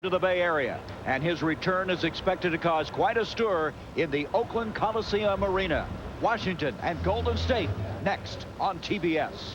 to the Bay Area, and his return is expected to cause quite a stir in the Oakland Coliseum Arena. Washington and Golden State next on TBS.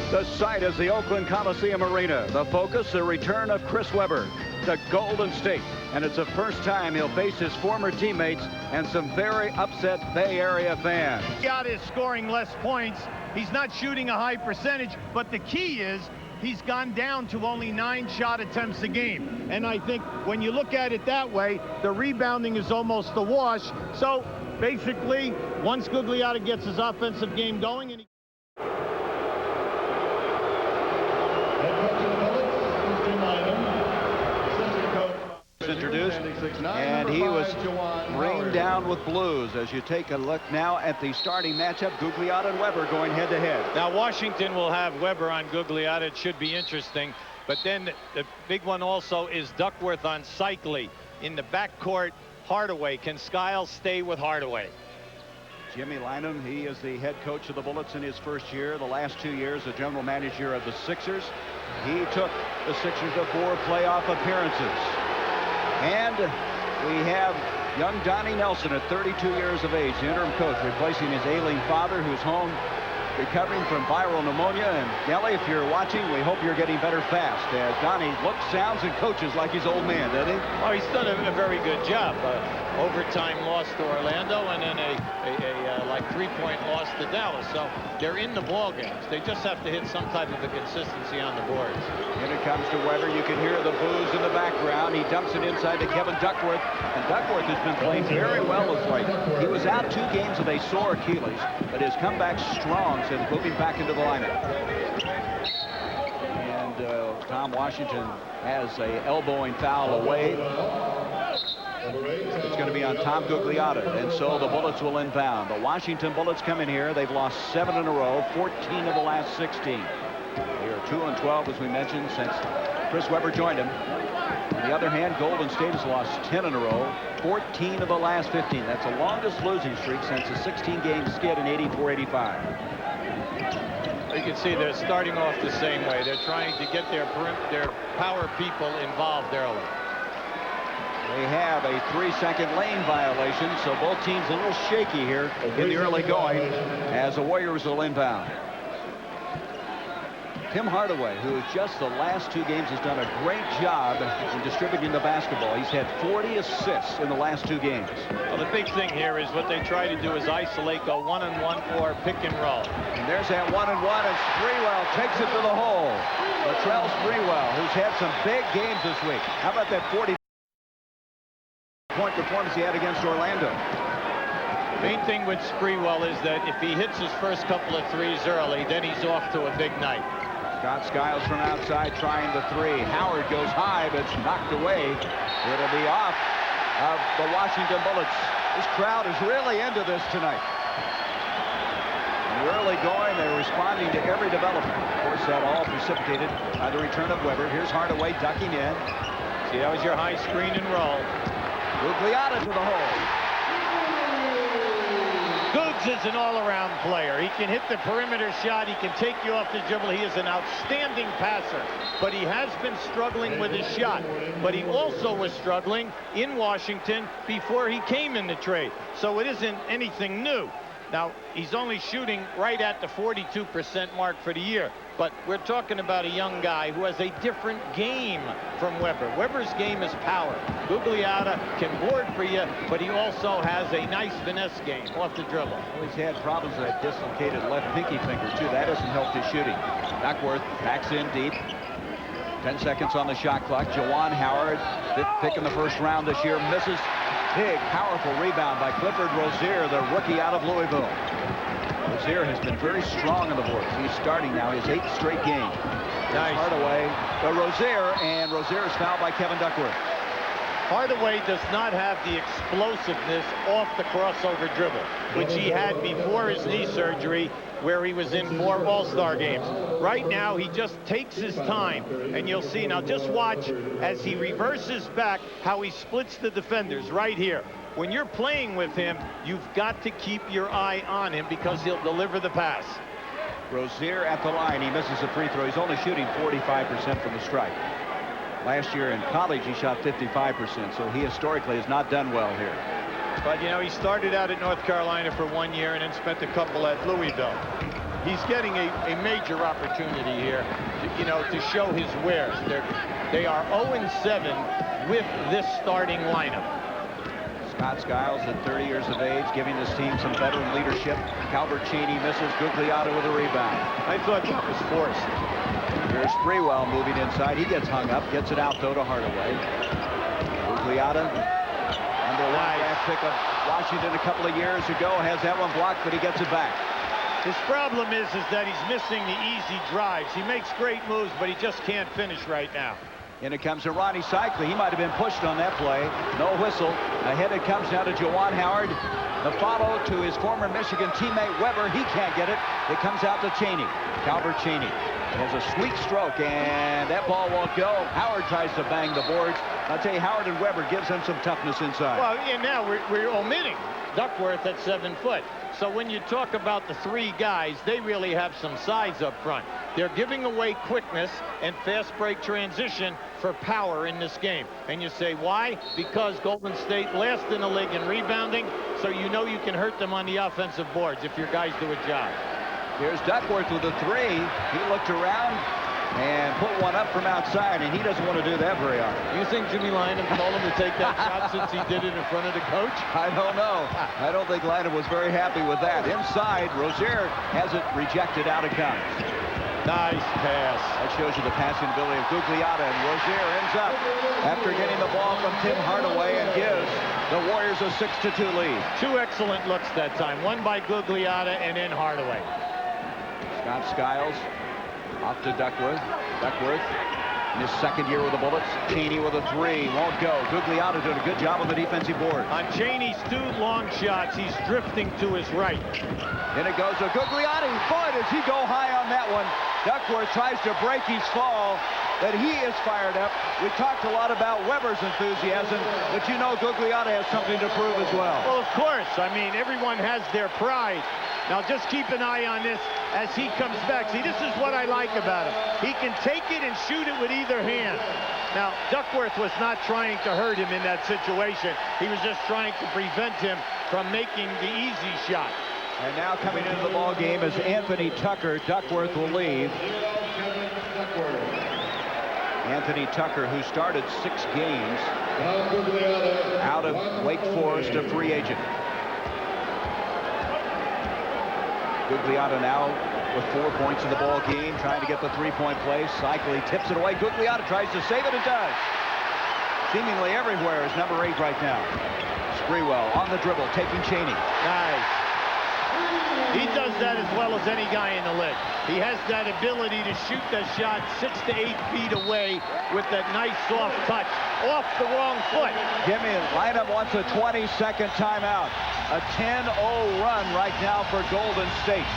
The site is the Oakland Coliseum Arena. The focus, the return of Chris Webber to Golden State. And it's the first time he'll face his former teammates and some very upset Bay Area fans. Gulguiada is scoring less points. He's not shooting a high percentage, but the key is he's gone down to only 9 shot attempts a game. And I think when you look at it that way, the rebounding is almost a wash. So basically, once Gulguiada gets his offensive game going, and introduced, and he was rained down with blues. As you take a look now at the starting matchup, Gulguiada and Webber going head to head. Now Washington will have Webber on Gulguiada. It should be interesting, but then the big one also is Duckworth on Cycli. In the backcourt, Hardaway. Can Skiles stay with Hardaway? Jimmy Lynam, he is the head coach of the Bullets in his first year. The last 2 years, the general manager of the Sixers. He took the Sixers to 4 playoff appearances. And we have young Donnie Nelson at 32 years of age, the interim coach, replacing his ailing father, who's home recovering from viral pneumonia. And Nelly, if you're watching, we hope you're getting better fast, as Donnie looks, sounds, and coaches like his old man, doesn't he? Oh, he's done a very good job. Overtime loss to Orlando, and then a like 3-point loss to Dallas. So they're in the ball games. They just have to hit some type of a consistency on the boards. Here it comes to Webber. You can hear the boos in the background. He dumps it inside to Kevin Duckworth, and Duckworth has been playing very well as late. He was out 2 games with a sore Achilles, but his comeback strong since moving back into the lineup. And Tom Washington has a elbowing foul away. It's going to be on Tom Gulguiada, and so the Bullets will inbound. The Washington Bullets come in here. They've lost 7 in a row, 14 of the last 16. They are 2-12, as we mentioned, since Chris Webber joined him. On the other hand, Golden State has lost 10 in a row, 14 of the last 15. That's the longest losing streak since the 16-game skid in 84-85. You can see they're starting off the same way. They're trying to get their power people involved early. They have a 3-second lane violation, so both teams a little shaky here in the early going as the Warriors will inbound. Tim Hardaway, who just the last 2 games has done a great job in distributing the basketball. He's had 40 assists in the last 2 games. Well, the big thing here is what they try to do is isolate, go 1-on-1 or pick and roll. And there's that 1-on-1 as Sprewell takes it to the hole. Latrell Sprewell, who's had some big games this week. How about that 40-point performance he had against Orlando? Main thing with Sprewell is that if he hits his first couple of threes early, then he's off to a big night. Scott Skiles from outside trying the 3. Howard goes high, but it's knocked away. It'll be off of the Washington Bullets. This crowd is really into this tonight. In the early going, they're responding to every development. Of course, that all precipitated by the return of Webber. Here's Hardaway ducking in. See, that was your high screen and roll. Gulguiada to the hole. Googs is an all-around player. He can hit the perimeter shot. He can take you off the dribble. He is an outstanding passer, but he has been struggling with his shot. But he also was struggling in Washington before he came in the trade. So it isn't anything new. Now, he's only shooting right at the 42% mark for the year. But we're talking about a young guy who has a different game from Webber. Webber's game is power. Gulguiada can board for you, but he also has a nice finesse game off the dribble. Well, he's had problems with that dislocated left pinky finger, too. That hasn't helped his shooting. Duckworth backs in deep. 10 seconds on the shot clock. Juwan Howard, 5th pick in the first round this year, misses. Big, powerful rebound by Clifford Rozier, the rookie out of Louisville. Rozier has been very strong on the boards. He's starting now his 8th straight game. Nice. Hardaway, Rozier, and Rozier is fouled by Kevin Duckworth. Hardaway does not have the explosiveness off the crossover dribble, which he had before his knee surgery, where he was in 4 All-Star games. Right now, he just takes his time, and you'll see. Now, just watch as he reverses back how he splits the defenders right here. When you're playing with him, you've got to keep your eye on him because he'll deliver the pass. Rozier at the line. He misses a free throw. He's only shooting 45% from the stripe. Last year in college, he shot 55%, so he historically has not done well here. But, you know, he started out at North Carolina for 1 year and then spent a couple at Louisville. He's getting a major opportunity here, to show his wares. They are 0-7 with this starting lineup. Scott Skiles at 30 years of age, giving this team some veteran leadership. Calvert Cheney misses. Gugliotta with a rebound. I thought that was forced. Here's Sprewell moving inside. He gets hung up, gets it out though to Hardaway. Gugliotta, under one draft pick of Washington a couple of years ago, has that one blocked, but he gets it back. His problem is that he's missing the easy drives. He makes great moves, but he just can't finish right now. And it comes to Ronnie Cycli. He might have been pushed on that play. No whistle. Ahead it comes now to Juwan Howard. The follow to his former Michigan teammate Weber. He can't get it. It comes out to Cheney. Calvert Cheney has a sweet stroke, and that ball won't go. Howard tries to bang the boards. I'll tell you, Howard and Weber gives them some toughness inside. Well, and now we're omitting Duckworth at 7 foot. So when you talk about the 3 guys, they really have some size up front. They're giving away quickness and fast break transition for power in this game. And you say, why? Because Golden State last in the league in rebounding, so you know you can hurt them on the offensive boards if your guys do a job. Here's Duckworth with a 3. He looked around and put one up from outside, and he doesn't want to do that very often. You think Jimmy Lynam told him to take that shot since he did it in front of the coach? I don't know. I don't think Lynam was very happy with that. Inside, Rozier has it rejected, out it comes. Nice pass. That shows you the passing ability of Gugliotta, and Rozier ends up after getting the ball from Tim Hardaway and gives the Warriors a 6-2 lead. 2 excellent looks that time. One by Gugliotta and then Hardaway. Scott Skiles off to Duckworth. Duckworth in his 2nd year with the Bullets. Cheney with a 3. Won't go. Gugliotta doing a good job on the defensive board. On Cheney's 2 long shots, he's drifting to his right. And it goes to Gugliotta. Boy, does he go high on that one. Duckworth tries to break his fall, but he is fired up. We talked a lot about Weber's enthusiasm, but you know Gugliotta has something to prove as well. Well, of course. I mean, everyone has their pride. Now, just keep an eye on this as he comes back. See, this is what I like about him. He can take it and shoot it with either hand. Now, Duckworth was not trying to hurt him in that situation. He was just trying to prevent him from making the easy shot. And now coming into the ball game is Anthony Tucker. Duckworth will leave. Anthony Tucker, who started 6 games out of Wake Forest, a free agent. Gugliotta now with 4 points in the ball game, trying to get the 3-point play. Cycli tips it away. Gugliotta tries to save it and does. Seemingly everywhere is number 8 right now. Sprewell on the dribble, taking Cheney. Nice. He does that as well as any guy in the league. He has that ability to shoot the shot 6 to 8 feet away with that nice soft touch off the wrong foot. Lynam wants a 20-second timeout. A 10-0 run right now for Golden State.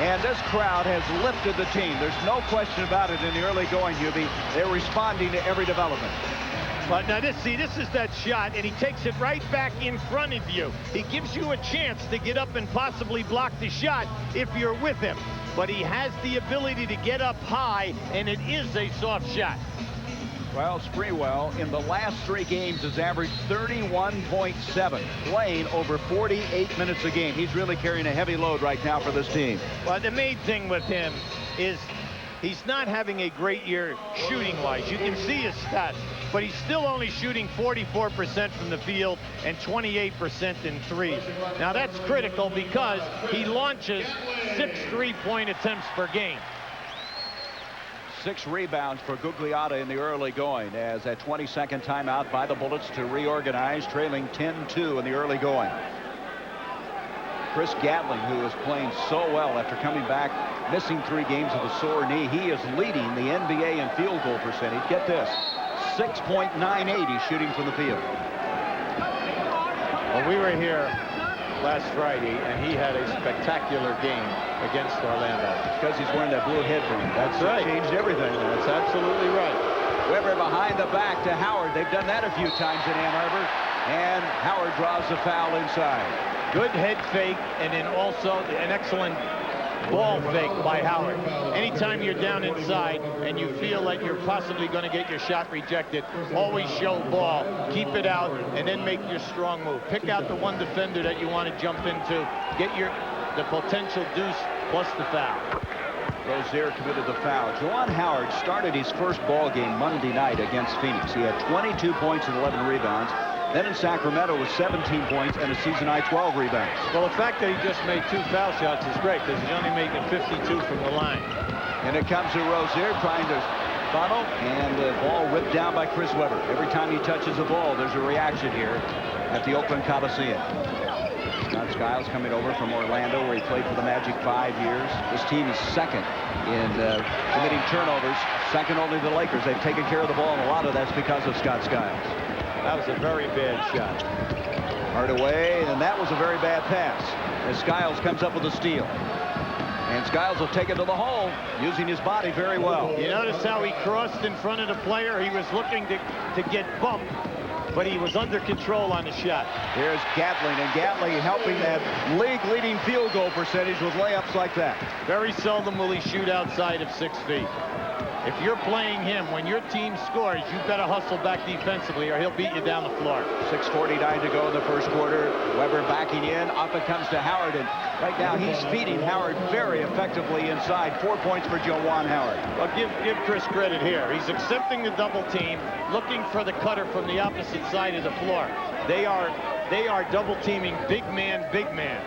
And this crowd has lifted the team. There's no question about it in the early going, Hubie. They're responding to every development. But now this is that shot, and he takes it right back in front of you. He gives you a chance to get up and possibly block the shot if you're with him. But he has the ability to get up high, and it is a soft shot. Well, Sprewell in the last 3 games has averaged 31.7, playing over 48 minutes a game. He's really carrying a heavy load right now for this team. Well, the main thing with him is he's not having a great year shooting-wise. You can see his stats, but he's still only shooting 44% from the field and 28% in threes. Now, that's critical because he launches 6 3-point attempts per game. 6 rebounds for Gugliotta in the early going, as a 22nd timeout by the Bullets to reorganize, trailing 10-2 in the early going. Chris Gatling, who is playing so well after coming back, missing 3 games with a sore knee. He is leading the NBA in field goal percentage. Get this, 6.98 he's shooting from the field. Well, we were here last Friday, and he had a spectacular game against Orlando. Because he's wearing that blue headband. That's right. Changed everything. That's absolutely right. Weber behind the back to Howard. They've done that a few times in Ann Arbor. And Howard draws the foul inside. Good head fake, and then also an excellent ball fake by Howard. Anytime you're down inside and you feel like you're possibly going to get your shot rejected, always show ball, keep it out, and then make your strong move. Pick out the one defender that you want to jump into, get the potential deuce plus the foul. Rozier committed the foul. Juwan Howard started his first ball game Monday night against Phoenix. He had 22 points and 11 rebounds. Then in Sacramento with 17 points and a season-high 12 rebounds. Well, the fact that he just made 2 foul shots is great because he's only making 52 from the line. And it comes to Rozier trying to funnel, and the ball ripped down by Chris Webber. Every time he touches the ball, there's a reaction here at the Oakland Coliseum. Scott Skiles coming over from Orlando, where he played for the Magic 5 years. This team is second in committing turnovers, second only to the Lakers. They've taken care of the ball, and a lot of that's because of Scott Skiles. That was a very bad shot. Hardaway, and that was a very bad pass as Skiles comes up with a steal. And Skiles will take it to the hole, using his body very well. You notice how he crossed in front of the player? He was looking to get bumped, but he was under control on the shot. Here's Gatling, and Gatling helping that league-leading field goal percentage with layups like that. Very seldom will he shoot outside of 6 feet. If you're playing him, when your team scores, you better hustle back defensively or he'll beat you down the floor. 6:49 to go in the first quarter. Weber backing in. Up it comes to Howard, and right now he's feeding Howard very effectively inside. 4 points for Juwan Howard. Well, give Chris credit here. He's accepting the double team, looking for the cutter from the opposite side of the floor. They are double teaming big man, big man.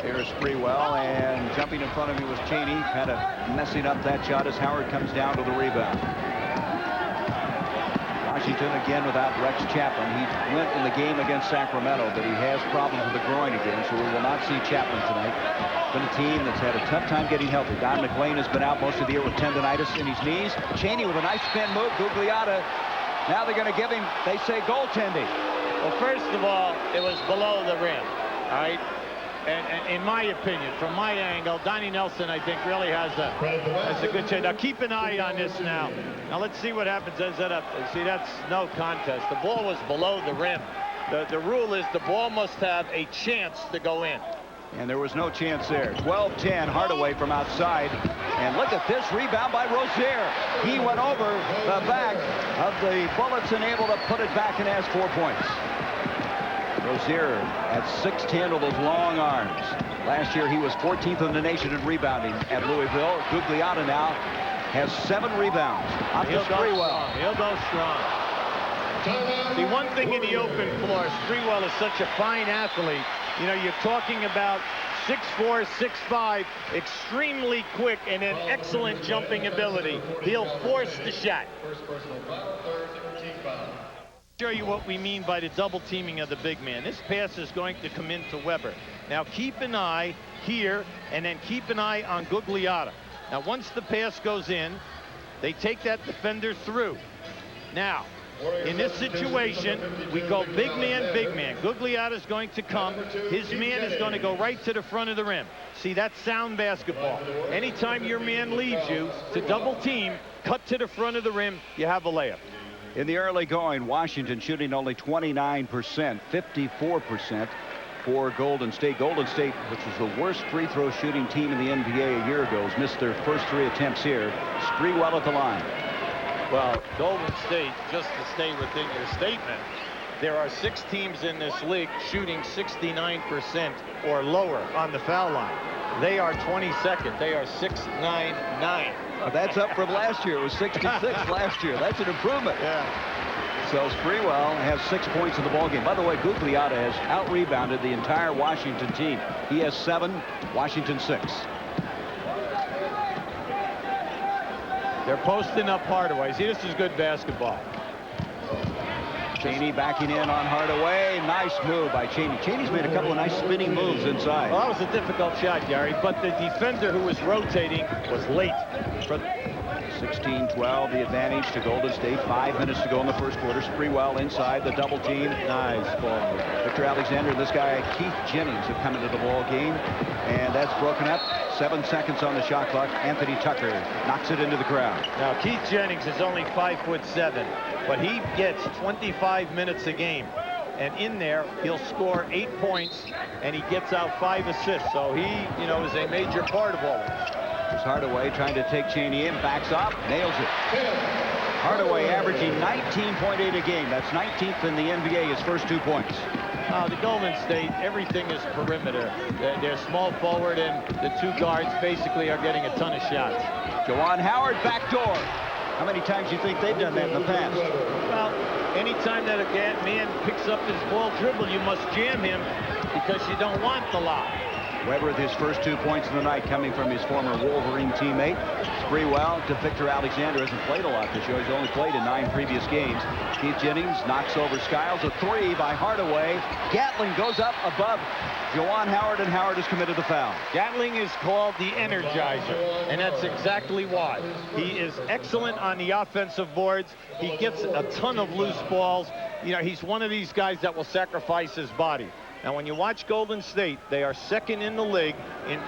Here's Sprewell, and jumping in front of him was Chaney, kind of messing up that shot as Howard comes down to the rebound. Washington again without Rex Chapman. He went in the game against Sacramento, but he has problems with the groin again, so we will not see Chapman tonight. Been a team that's had a tough time getting healthy. Don McLean has been out most of the year with tendonitis in his knees. Chaney with a nice spin move. Gugliotta. Now they're going to give him, they say, goaltending. Well, first of all, it was below the rim, all right? And in my opinion, from my angle, Donnie Nelson, I think, really has a good chance. Now, keep an eye on this now. Now, let's see what happens as that up. See, that's no contest. The ball was below the rim. The rule is the ball must have a chance to go in. And there was no chance there. 12-10, Hardaway from outside. And look at this rebound by Rozier. He went over the back of the Bullets and able to put it back and has 4 points. Rozier at 6'10" with those long arms. Last year he was 14th in the nation in rebounding at Louisville. Gugliotta now has 7 rebounds. He'll go strong. The one thing in the open floor, Sprewell is such a fine athlete. You know, you're talking about 6'4", 6'5", extremely quick and an excellent jumping ability. He'll force the shot. Show you what we mean by the double teaming of the big man. This pass is going to come into Weber. Now keep an eye here and then keep an eye on Gugliotta. Now once the pass goes in, they take that defender through. Now in this situation, we go big man, big man. Gugliotta is going to come. His man is going to go right to the front of the rim. See, that's sound basketball. Anytime your man leaves you to double team, cut to the front of the rim, you have a layup. In the early going, Washington shooting only 29%, 54% for Golden State. Golden State, which was the worst free throw shooting team in the NBA a year ago, has missed their first 3 attempts here. Sprewell at the line. Well, Golden State, just to stay within your statement, there are 6 teams in this league shooting 69% or lower on the foul line. They are 22nd. They are 6'9". That's up from last year. It was 66 last year. That's an improvement. Yeah. So Sprewell has 6 points in the ballgame. By the way, Gugliotta has out-rebounded the entire Washington team. He has 7, Washington 6. They're posting up Hardaway. See, this is good basketball. Cheney backing in on Hardaway. Nice move by Cheney. Cheney's made a couple of nice spinning moves inside. Well, that was a difficult shot, Gary, but the defender who was rotating was late. 16-12, the advantage to Golden State. 5 minutes to go in the first quarter. Sprewell inside the double team. Nice ball. Victor Alexander and this guy Keith Jennings have come into the ball game, and that's broken up. 7 seconds on the shot clock. Anthony Tucker knocks it into the crowd. Now Keith Jennings is only 5'7", but he gets 25 minutes a game, and in there he'll score 8 points and he gets out 5 assists. So he, is a major part of all this. There's Hardaway trying to take Cheney in, backs off, nails it. Hardaway averaging 19.8 a game. That's 19th in the NBA, his first 2 points. The Golden State, everything is perimeter. They're small forward, and the 2 guards basically are getting a ton of shots. Juwan Howard, backdoor. How many times do you think they've done that in the past? Well, anytime that a man picks up his ball dribble, you must jam him because you don't want the lob. Weber with his first 2 points of the night coming from his former Wolverine teammate. Sprewell to Victor Alexander. Hasn't played a lot this year. He's only played in 9 previous games. Keith Jennings knocks over Skiles. A 3 by Hardaway. Gatling goes up above Juwan Howard, and Howard has committed the foul. Gatling is called the Energizer, and that's exactly why. He is excellent on the offensive boards. He gets a ton of loose balls. He's one of these guys that will sacrifice his body. Now, when you watch Golden State, they are second in the league in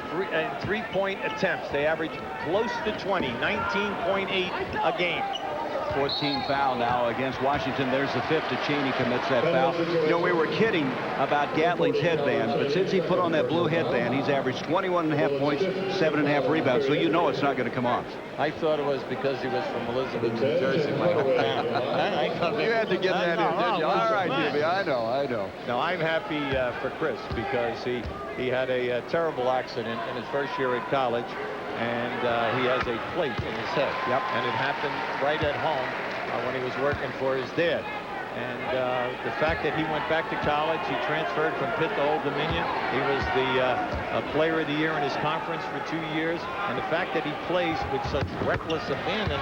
three-point attempts. They average close to 20, 19.8 a game. 14 foul now against Washington. There's the 5th. Cheney commits that foul. We were kidding about Gatling's headband, but since he put on that blue headband, he's averaged 21.5 points, 7.5 rebounds, so it's not going to come off. I thought it was because he was from Elizabeth, New Jersey, my whole family. You had to get that in, didn't you? All right, Jimmy, I know. Now, I'm happy for Chris because he had a terrible accident in his first year at college. And he has a plate in his head. Yep. And it happened right at home when he was working for his dad. And the fact that he went back to college, he transferred from Pitt to Old Dominion. He was the player of the year in his conference for 2 years. And the fact that he plays with such reckless abandon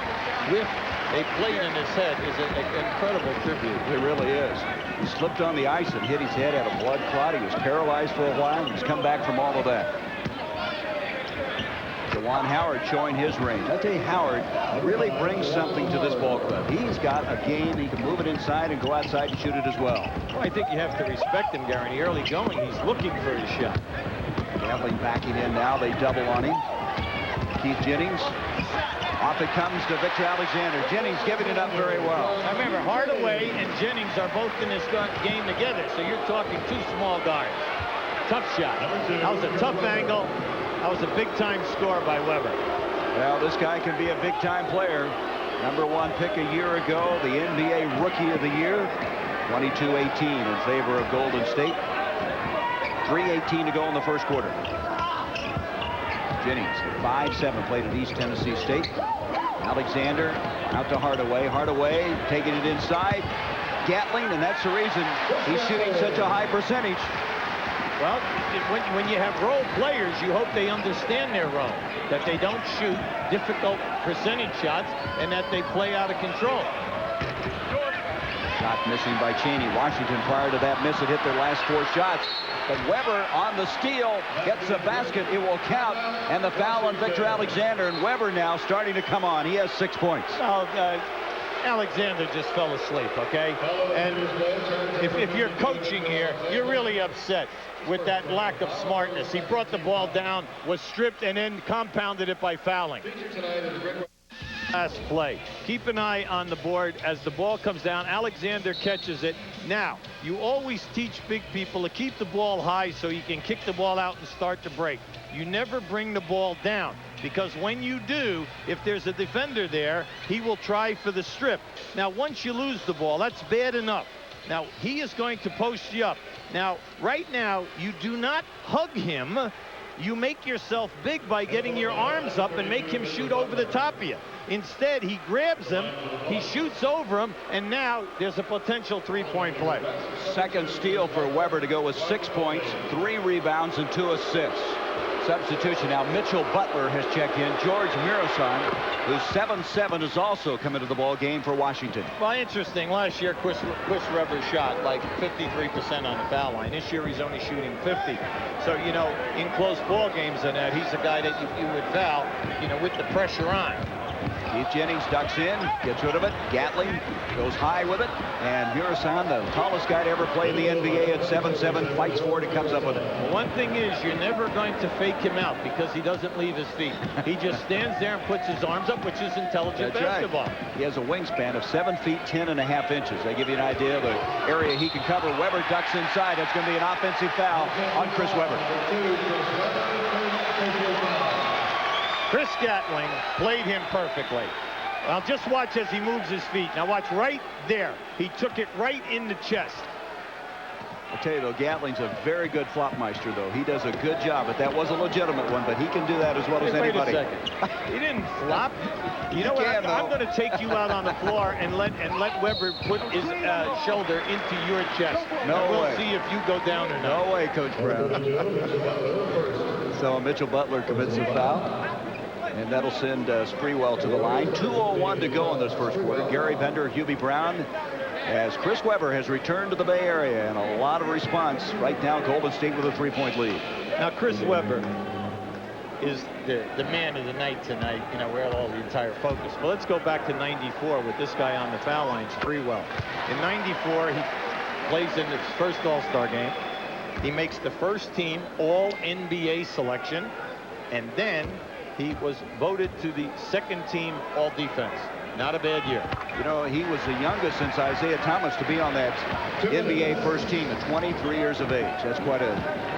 with a plate in his head is an incredible tribute. It really is. He slipped on the ice and hit his head, had a blood clot. He was paralyzed for a while. He's come back from all of that. Juwan Howard showing his range. I tell you, Howard really brings something to this ball club. He's got a game. He can move it inside and go outside and shoot it as well. Well, I think you have to respect him, Gary. In the early going, he's looking for his shot. Gatling backing in now. They double on him. Keith Jennings. Off it comes to Victor Alexander. Jennings giving it up very well. Now remember, Hardaway and Jennings are both in this game together, so you're talking 2 small guards. Tough shot. That was a tough angle. That was a big-time score by Weber. Well, this guy can be a big-time player. #1 pick a year ago, the NBA Rookie of the Year. 22-18 in favor of Golden State. 3:18 to go in the first quarter. Jennings, 5'7", played at East Tennessee State. Alexander out to Hardaway. Hardaway taking it inside. Gatling, and that's the reason he's shooting such a high percentage. Well, when you have role players, you hope they understand their role, that they don't shoot difficult percentage shots and that they play out of control. Shot missing by Cheney. Washington, prior to that miss, had hit their last 4 shots. But Weber on the steal gets the basket. It will count. And the foul on Victor Alexander. And Weber now starting to come on. He has 6 points. Oh, Alexander just fell asleep, okay? And if you're coaching here, you're really upset with that lack of smartness. He brought the ball down, was stripped, and then compounded it by fouling. Last play. Keep an eye on the board as the ball comes down. Alexander catches it. Now, you always teach big people to keep the ball high so you can kick the ball out and start to break. You never bring the ball down, because when you do, if there's a defender there, he will try for the strip. Now, once you lose the ball, that's bad enough. Now, he is going to post you up. Now, right now, you do not hug him. You make yourself big by getting your arms up and make him shoot over the top of you. Instead, he grabs him, he shoots over him, and now there's a potential 3-point play. Second steal for Weber to go with 6 points, 3 rebounds, and 2 assists. Substitution now. Mitchell Butler has checked in. George Mirasan, who's 7'7", is also coming to the ball game for Washington. Well, interesting. Last year, Chris Webber shot like 53% on the foul line. This year, he's only shooting 50. So, you know, in close ball games, and he's a guy that you would foul, you know, with the pressure on. Keith Jennings ducks in, gets rid of it. Gatling goes high with it. And Mirasan, the tallest guy to ever play in the NBA at 7'7", fights for it and comes up with it. Well, one thing is, you're never going to fake him out because he doesn't leave his feet. He just stands there and puts his arms up, which is intelligent basketball. Right. He has a wingspan of 7 feet 10.5 inches. They give you an idea of the area he can cover. Webber ducks inside. That's going to be an offensive foul on Chris Webber. Chris Gatling played him perfectly. Now just watch as he moves his feet. Now watch right there. He took it right in the chest. I'll tell you though, Gatling's a very good flopmeister though. He does a good job, but that was a legitimate one, but he can do that as well as anybody. Wait a second. He didn't flop. You know what? I'm going to take you out on the floor and let Webber put his shoulder into your chest. No and we'll way. see if you go down or not. No way, Coach Brown. So Mitchell Butler commits a foul. And that'll send Sprewell to the line. 2:01 to go in this first quarter. Gary Bender, Hubie Brown, as Chris Webber has returned to the Bay Area, and a lot of response right now. Golden State with a 3-point lead. Now Chris Webber is the man of the night tonight, you know, where all the entire focus. But let's go back to 94 with this guy on the foul line, Sprewell. In 94, he plays in his first All-Star game. He makes the first team All-NBA selection, and then he was voted to the second team All-Defense. Not a bad year. You know, he was the youngest since Isaiah Thomas to be on that NBA first team at 23 years of age. That's quite a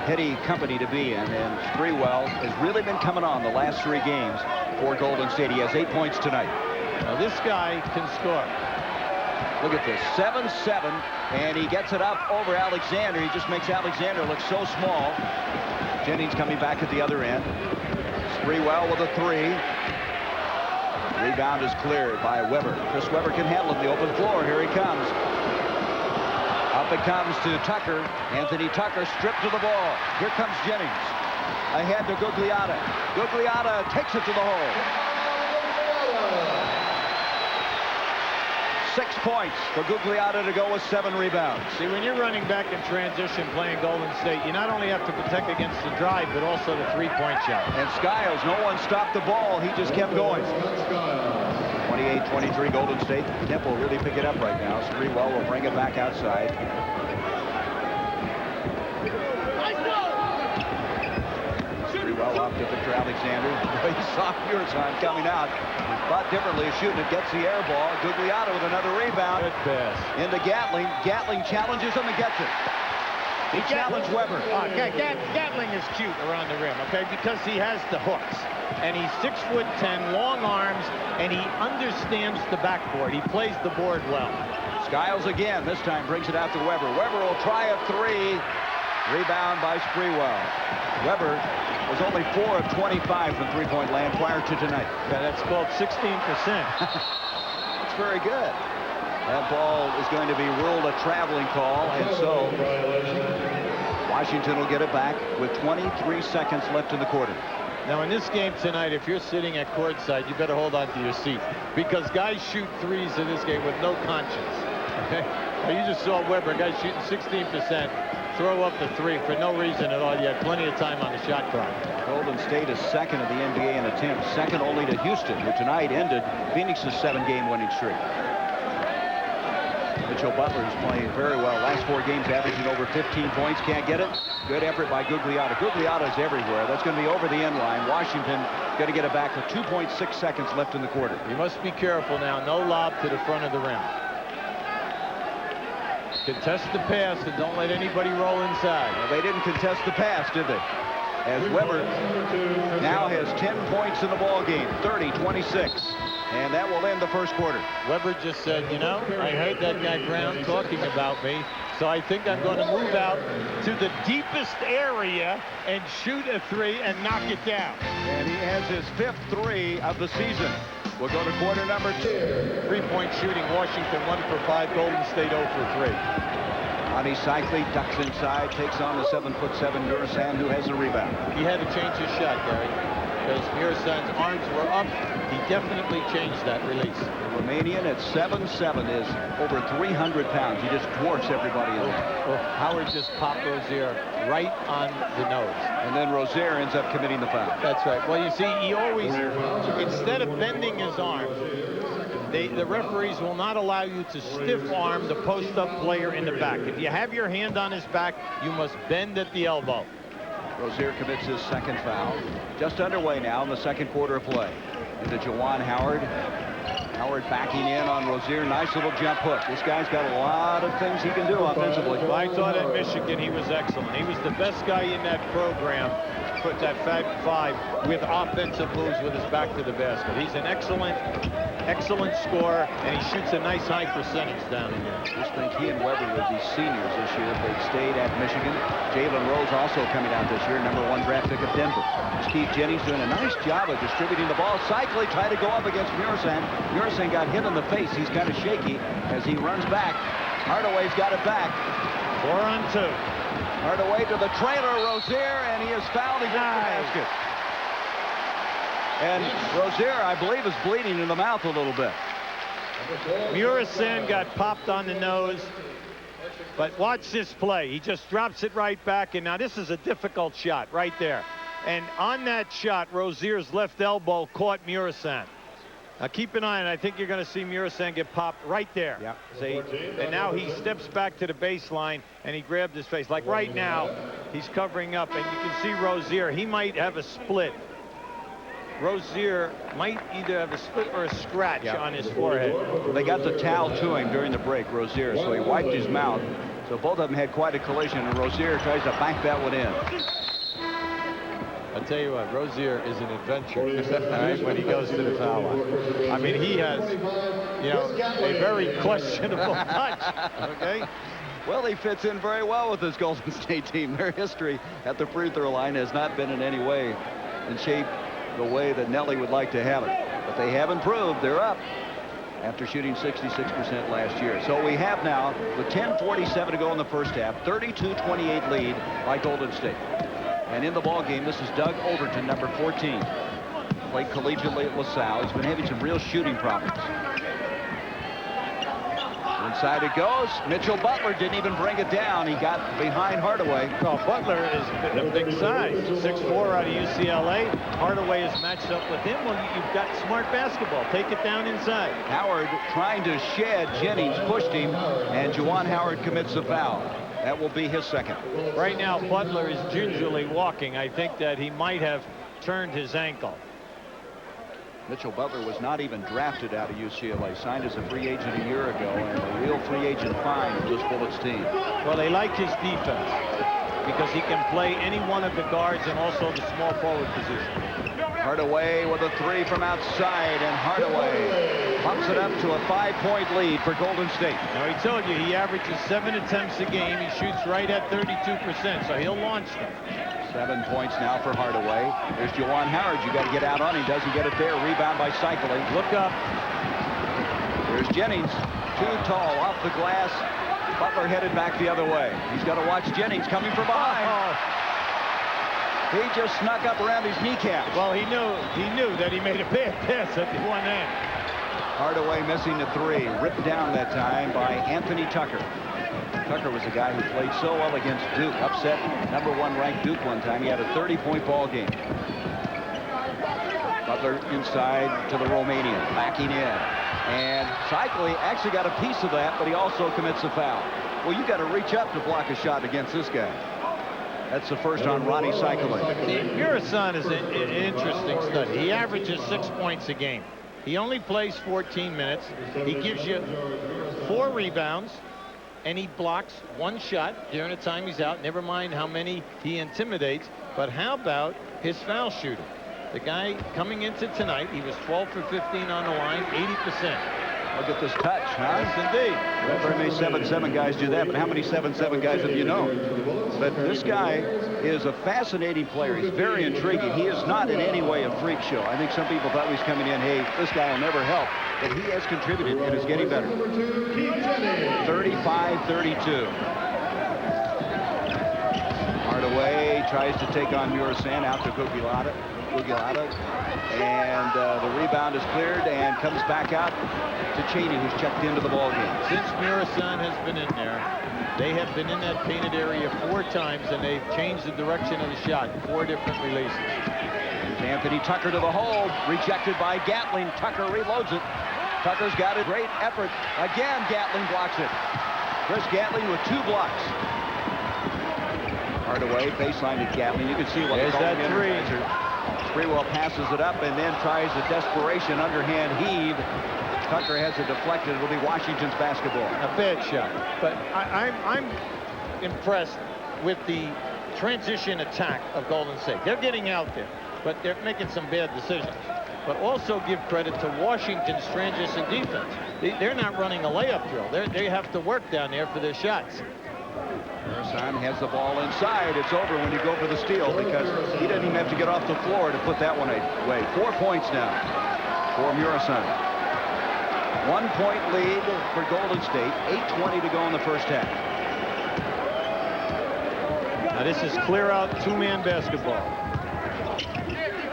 heady company to be in. And Sprewell has really been coming on the last 3 games for Golden State. He has 8 points tonight. Now this guy can score. Look at this, 7'7", and he gets it up over Alexander. He just makes Alexander look so small. Jennings coming back at the other end. Sprewell with a 3. Rebound is cleared by Webber. Chris Webber can handle it in the open floor. Here he comes. Up it comes to Tucker. Anthony Tucker stripped to the ball. Here comes Jennings. Ahead to Gugliotta. Gugliotta takes it to the hole. 6 points for Gugliotta to go with 7 rebounds. See, when you're running back in transition playing Golden State, you not only have to protect against the drive, but also the 3-point shot. And Skiles, no one stopped the ball. He just kept going. 28-23 Golden State. Tempo really pick it up right now. Sprewell will bring it back outside. Sprewell off to Victor Alexander. He saw Mirasan coming out. Thought differently of shooting it. Gets the air ball. Gugliotta with another rebound. Good pass. Into Gatling. Gatling challenges him and gets it. He challenged Webber. Gatling is cute around the rim, okay, because he has the hooks. And he's 6'10", long arms, and he understands the backboard. He plays the board well. Skiles again. This time brings it out to Webber. Webber will try a 3. Rebound by Sprewell. Webber was only 4 of 25 from three-point land prior to tonight. Yeah, that's called 16%. It's very good. That ball is going to be ruled a traveling call, and so Washington will get it back with 23 seconds left in the quarter. Now in this game tonight, if you're sitting at courtside, you better hold on to your seat, because guys shoot threes in this game with no conscience. Okay? Now you just saw Webber, guys shooting 16%, throw up the 3 for no reason at all. You had plenty of time on the shot clock. Golden State is second in the NBA in attempts, second only to Houston, who tonight ended Phoenix's 7-game winning streak. Mitchell Butler is playing very well. Last 4 games averaging over 15 points. Can't get it. Good effort by Gugliotta. Gugliotta is everywhere. That's going to be over the end line. Washington going to get it back with 2.6 seconds left in the quarter. You must be careful now. No lob to the front of the rim. Contest the pass and don't let anybody roll inside. Well, they didn't contest the pass, did they? As Webber now has 10 points in the ball game, 30-26. And that will end the first quarter. Webber just said, you know, I heard that guy Brown talking about me, so I think I'm going to move out to the deepest area and shoot a 3 and knock it down. And he has his 5th 3 of the season. We'll go to quarter number 2. 3-point shooting, Washington 1 for 5, Golden State 0 for 3. Ronnie Cycli ducks inside, takes on the 7'7" Muresan, who has the rebound. He had to change his shot, Gary, because Muresan's arms were up. He definitely changed that release. The Romanian at 7'7" is over 300 pounds. He just dwarfs everybody in there. Howard just popped Rozier right on the nose. And then Rozier ends up committing the foul. That's right. Well, you see, he always, instead of bending his arm, the referees will not allow you to stiff arm the post-up player in the back. If you have your hand on his back, you must bend at the elbow. Rozier commits his second foul. Just underway now in the second quarter of play. Into Juwan Howard. Howard backing in on Rozier. Nice little jump hook. This guy's got a lot of things he can do offensively. Well, I thought at Michigan he was excellent. He was the best guy in that program. Put that Fab Five with offensive moves with his back to the basket. He's an excellent scorer, and he shoots a nice high percentage down in there. Just think he and Weber would be seniors this year if they'd stayed at Michigan. Jalen Rose also coming out this year, #1 draft pick of Denver. Steve Jennings doing a nice job of distributing the ball. Cycli tried to go up against Muresan. Muresan got hit in the face. He's kind of shaky as he runs back. Hardaway's got it back. 4 on 2. Hardaway to the trailer, Rozier, and he is fouled against the basket. And Rozier, I believe, is bleeding in the mouth a little bit. Muresan got popped on the nose, but watch this play. He just drops it right back, and now this is a difficult shot right there. And on that shot, Rozier's left elbow caught Muresan. Now keep an eye on it. I think you're going to see Muresan get popped right there. Yep. See? And now he steps back to the baseline and he grabbed his face. Like right now, he's covering up, and you can see Rozier. He might have a split. Rozier might either have a split or a scratch on his forehead. They got the towel to him during the break, Rozier, so he wiped his mouth. So both of them had quite a collision, and Rozier tries to bank that one in. I'll tell you what, Rozier is an adventure right, when he goes to the foul line. I mean, he has, you know, a very questionable touch, okay? Well, he fits in very well with this Golden State team. Their history at the free throw line has not been in any way in shape the way that Nelly would like to have it. But they have improved. They're up after shooting 66% last year. So we have now, with 10:47 to go in the first half, 32-28 lead by Golden State. And in the ball game, this is Doug Overton, #14. Played collegiately at LaSalle. He's been having some real shooting problems. Inside it goes. Mitchell Butler didn't even bring it down. He got behind Hardaway. Well, Butler is a big size, 6'4" out of UCLA. Hardaway is matched up with him. Well, you've got smart basketball. Take it down inside. Howard trying to shed. Jennings pushed him, and Juwan Howard commits the foul. That will be his second. Right now, Butler is gingerly walking. I think that he might have turned his ankle. Mitchell Butler was not even drafted out of UCLA. Signed as a free agent a year ago, and a real free agent find of this Bullets team. Well, they like his defense because he can play any one of the guards and also the small forward position. Hardaway with a three from outside, and Hardaway pumps it up to a 5-point lead for Golden State. Now, he told you he averages 7 attempts a game. He shoots right at 32%, so he'll launch them. 7 points now for Hardaway. There's Juwan Howard. You got to get out on him. Doesn't get it there. Rebound by Cycli. Look up. There's Jennings. Too tall off the glass. Butler headed back the other way. He's got to watch Jennings coming from behind. He just snuck up around his kneecap. Well, he knew that he made a bad pass at the one end. Hardaway missing the three. Ripped down that time by Anthony Tucker. Tucker was a guy who played so well against Duke. Upset #1 ranked Duke one time. He had a 30-point ball game. Butler inside to the Romanian. Backing in. And Cycli actually got a piece of that, but he also commits a foul. Well, you got to reach up to block a shot against this guy. That's the first on Ronnie Cycli. Muresan is an interesting study. He averages 6 points a game. He only plays 14 minutes. He gives you 4 rebounds, and he blocks 1 shot during the time he's out. Never mind how many he intimidates. But how about his foul shooting? The guy coming into tonight, he was 12 for 15 on the line, 80%. Look at this touch, huh? Yes, indeed. Not very many 7'7" guys do that, but how many 7'7" guys have you known? But this guy is a fascinating player. He's very intriguing. He is not in any way a freak show. I think some people thought he was coming in, hey, this guy will never help. But he has contributed and is getting better. 35-32. tries to take on Murasan out to Gugliotta. And the rebound is cleared and comes back out to Cheney, who's checked into the ball game. Since Murasan has been in there, they have been in that painted area 4 times, and they've changed the direction of the shot. 4 different releases. Anthony Tucker to the hole, rejected by Gatling. Tucker reloads it. Tucker's got a great effort. Again, Gatling blocks it. Chris Gatling with 2 blocks. Hardaway, baseline to Gatling. You can see what there's that 3. Sprewell passes it up and then tries a desperation underhand heave. Tucker has it deflected. It'll be Washington's basketball. A bad shot. But I'm impressed with the transition attack of Golden State. They're getting out there, but they're making some bad decisions. But also give credit to Washington's transition defense. They're not running a layup drill. They have to work down there for their shots. Murasan has the ball inside. It's over when you go for the steal because he doesn't even have to get off the floor to put that one away. 4 points now for Murasan. 1 point lead for Golden State. 8:20 to go in the first half. Now this is clear out 2-man basketball.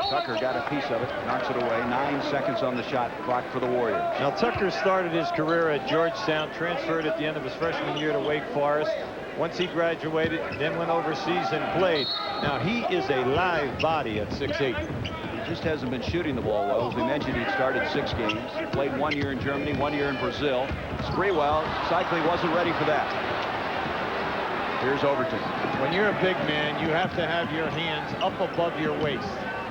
Tucker got a piece of it, knocks it away. 9 seconds on the shot clock for the Warriors. Now Tucker started his career at Georgetown, transferred at the end of his freshman year to Wake Forest. Once he graduated, then went overseas and played. Now he is a live body at 6'8". He just hasn't been shooting the ball well. As we mentioned, he started 6 games. Played 1 year in Germany, 1 year in Brazil. Sprewell cycling wasn't ready for that. Here's Overton. When you're a big man, you have to have your hands up above your waist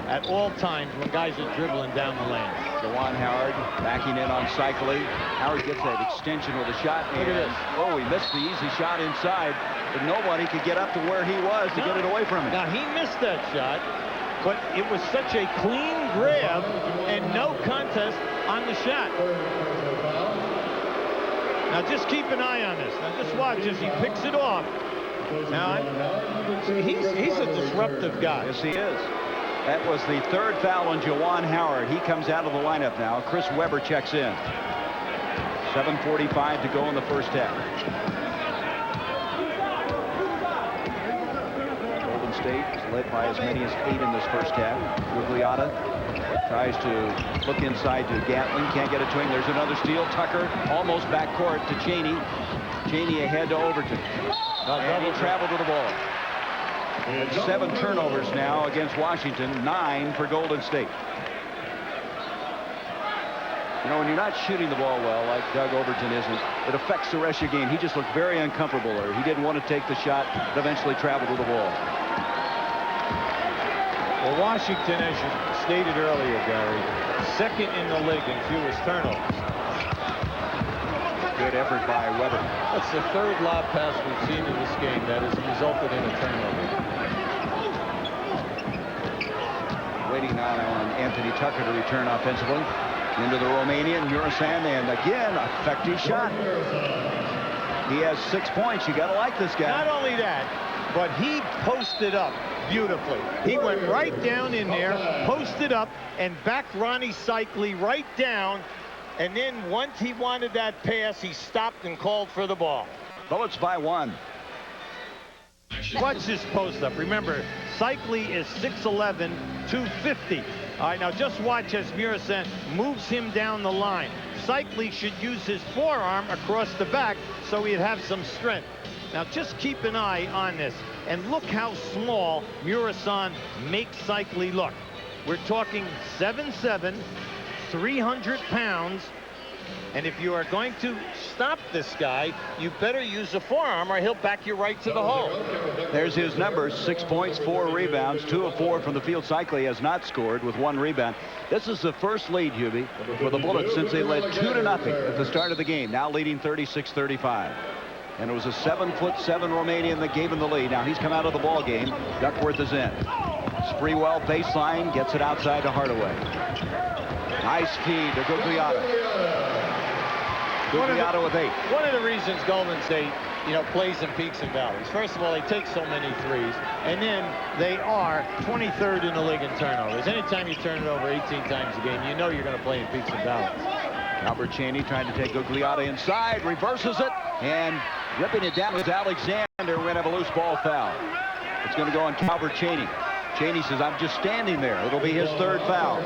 at all times when guys are dribbling down the lane. Juwan Howard backing in on Cycling. Howard gets that extension with a shot. Look at this. Oh, he missed the easy shot inside, but nobody could get up to where he was to get it away from him. Now he missed that shot, but it was such a clean grab and no contest on the shot. Now just keep an eye on this. Now just watch as he picks it off. Now he's a disruptive guy. Yes, he is. That was the 3rd foul on Juwan Howard. He comes out of the lineup now. Chris Webber checks in. 7:45 to go in the first half. Golden State is led by as many as 8 in this first half. Gugliotta tries to look inside to Gatling. Can't get it to him. There's another steal. Tucker almost backcourt to Cheney. Cheney ahead to Overton. And he traveled to the ball. 7 turnovers now against Washington, 9 for Golden State. You know, when you're not shooting the ball well, like Doug Overton isn't, it affects the rest of your game. He just looked very uncomfortable there. He didn't want to take the shot, but eventually traveled to the ball. Well, Washington, as you stated earlier, Gary, 2nd in the league in fewest turnovers. Good effort by Webber. That's the 3rd lob pass we've seen in this game that has resulted in a turnover. Waiting now on Anthony Tucker to return offensively. Into the Romanian, Murasan, and again, effective shot. He has 6 points. You got to like this guy. Not only that, but he posted up beautifully. He went right down in there, posted up, and backed Ronnie Cycli right down. And then once he wanted that pass, he stopped and called for the ball. Bullets by 1. Watch this post up. Remember, Cycli is 6'11", 250. All right, now just watch as Murasan moves him down the line. Cycli should use his forearm across the back so he'd have some strength. Now just keep an eye on this. And look how small Murasan makes Cycli look. We're talking 7'7", 300 pounds. And if you are going to stop this guy, you better use the forearm or he'll back you right to the hole. There's his numbers: 6 points, 4 rebounds, 2 of 4 from the field. Cycli has not scored with 1 rebound. This is the first lead, Hubie, for the Bullets since they led 2-0 at the start of the game. Now leading 36-35. And it was a 7'7" Romanian that gave him the lead. Now he's come out of the ball game. Duckworth is in. Sprewell baseline, gets it outside to Hardaway. Nice feed to Gugliotta. Gugliotta with 8. One of the reasons Golden State, plays in peaks and valleys. First of all, they take so many threes, and then they are 23rd in the league in turnovers. Anytime you turn it over 18 times a game, you know you're going to play in peaks and valleys. Albert Cheney trying to take Gugliotta inside, reverses it, and ripping it down with Alexander. We're going to have a loose ball foul. It's going to go on Calvert Chaney. Chaney says, I'm just standing there. It'll be his third foul.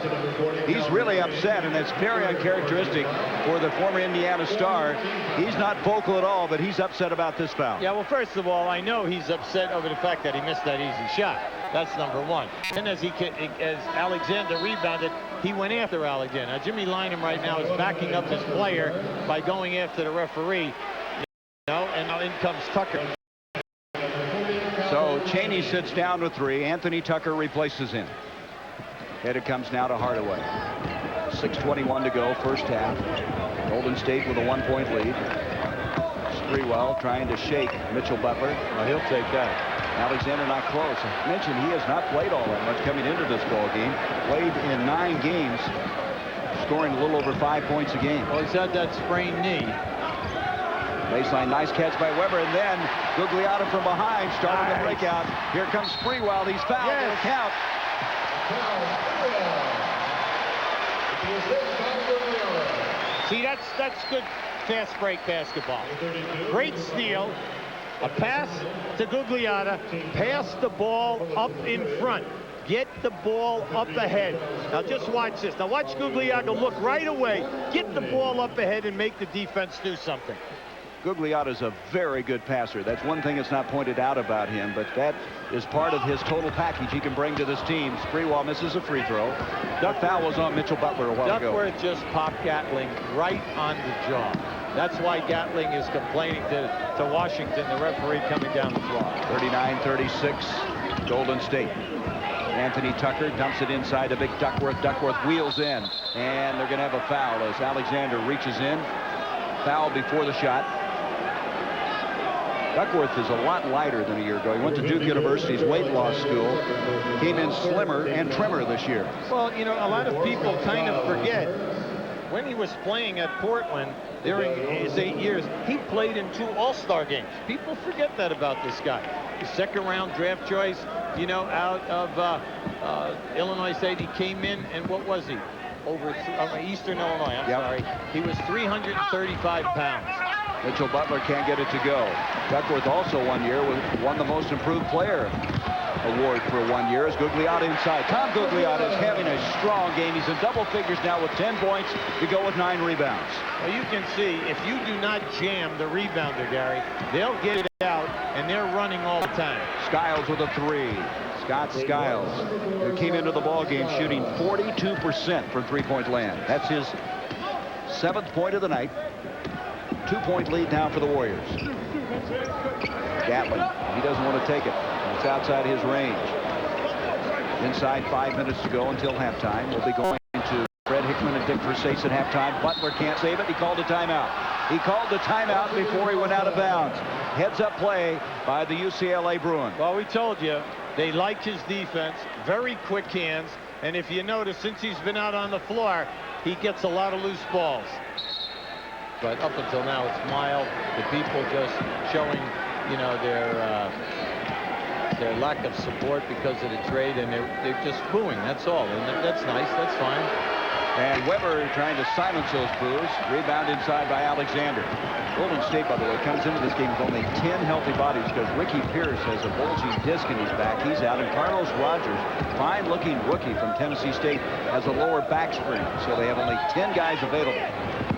He's really upset, and that's very uncharacteristic for the former Indiana star. He's not vocal at all, but he's upset about this foul. Yeah, well, first of all, I know he's upset over the fact that he missed that easy shot. That's number one. And as Alexander rebounded, he went after Alexander. Now, Jimmy Lynam right now is backing up his player by going after the referee. And now in comes Tucker. So Chaney sits down with 3. Anthony Tucker replaces him. And it comes now to Hardaway. 6:21 to go, first half. Golden State with a 1-point lead. Sprewell trying to shake Mitchell Butler. Well, he'll take that. Alexander not close. I mentioned he has not played all that much coming into this ball game. Played in 9 games, scoring a little over 5 points a game. Well, he's had that sprained knee. Baseline, nice catch by Weber, and then Gugliotta from behind, starting the breakout. Here comes Sprewell. He's fouled. Yes. It'll count. See, that's good fast break basketball. Great steal. A pass to Gugliotta. Pass the ball up in front. Get the ball up ahead. Now just watch this. Now watch Gugliotta look right away. Get the ball up ahead and make the defense do something. Gugliotta is a very good passer. That's one thing that's not pointed out about him, but that is part of his total package he can bring to this team. Sprewell misses a free throw. That foul was on Mitchell Butler a while ago. Duckworth just popped Gatling right on the jaw. That's why Gatling is complaining to Washington, the referee coming down the floor. 39-36, Golden State. Anthony Tucker dumps it inside to Big Duckworth. Duckworth wheels in, and they're going to have a foul as Alexander reaches in. Foul before the shot. Duckworth is a lot lighter than a year ago. He went to Duke University's weight loss school. Came in slimmer and trimmer this year. Well, you know, a lot of people kind of forget when he was playing at Portland during his 8 years, he played in 2 All-Star games. People forget that about this guy. The second-round draft choice, you know, out of Illinois State. He came in, and what was he? Over Eastern Illinois, I'm sorry. He was 335 pounds. Mitchell Butler can't get it to go. Duckworth also 1 year won the most improved player award for 1 year as Gugliotta inside. Tom Gugliotta is having a strong game. He's in double figures now with 10 points to go with 9 rebounds. Well, you can see if you do not jam the rebounder, Gary, they'll get it out, and they're running all the time. Skiles with a 3. Scott Skiles, who came into the ball game shooting 42% from three-point land. That's his 7th point of the night. 2-point lead now for the Warriors. Gatling, he doesn't want to take it. It's outside his range. Inside 5 minutes to go until halftime. We'll be going to Fred Hickman and Dick Versace at halftime. Butler can't save it. He called a timeout. He called the timeout before he went out of bounds. Heads-up play by the UCLA Bruins. Well, we told you, they like his defense, very quick hands, and if you notice, since he's been out on the floor, he gets a lot of loose balls. But up until now, it's mild. The people just showing, you know, their lack of support because of the trade, and they're just booing. That's all, and that's nice. That's fine. And Weber trying to silence those boos. Rebound inside by Alexander. Golden State, by the way, comes into this game with only 10 healthy bodies because Ricky Pierce has a bulging disc in his back. He's out. And Carlos Rogers, fine-looking rookie from Tennessee State, has a lower back sprain. So they have only 10 guys available.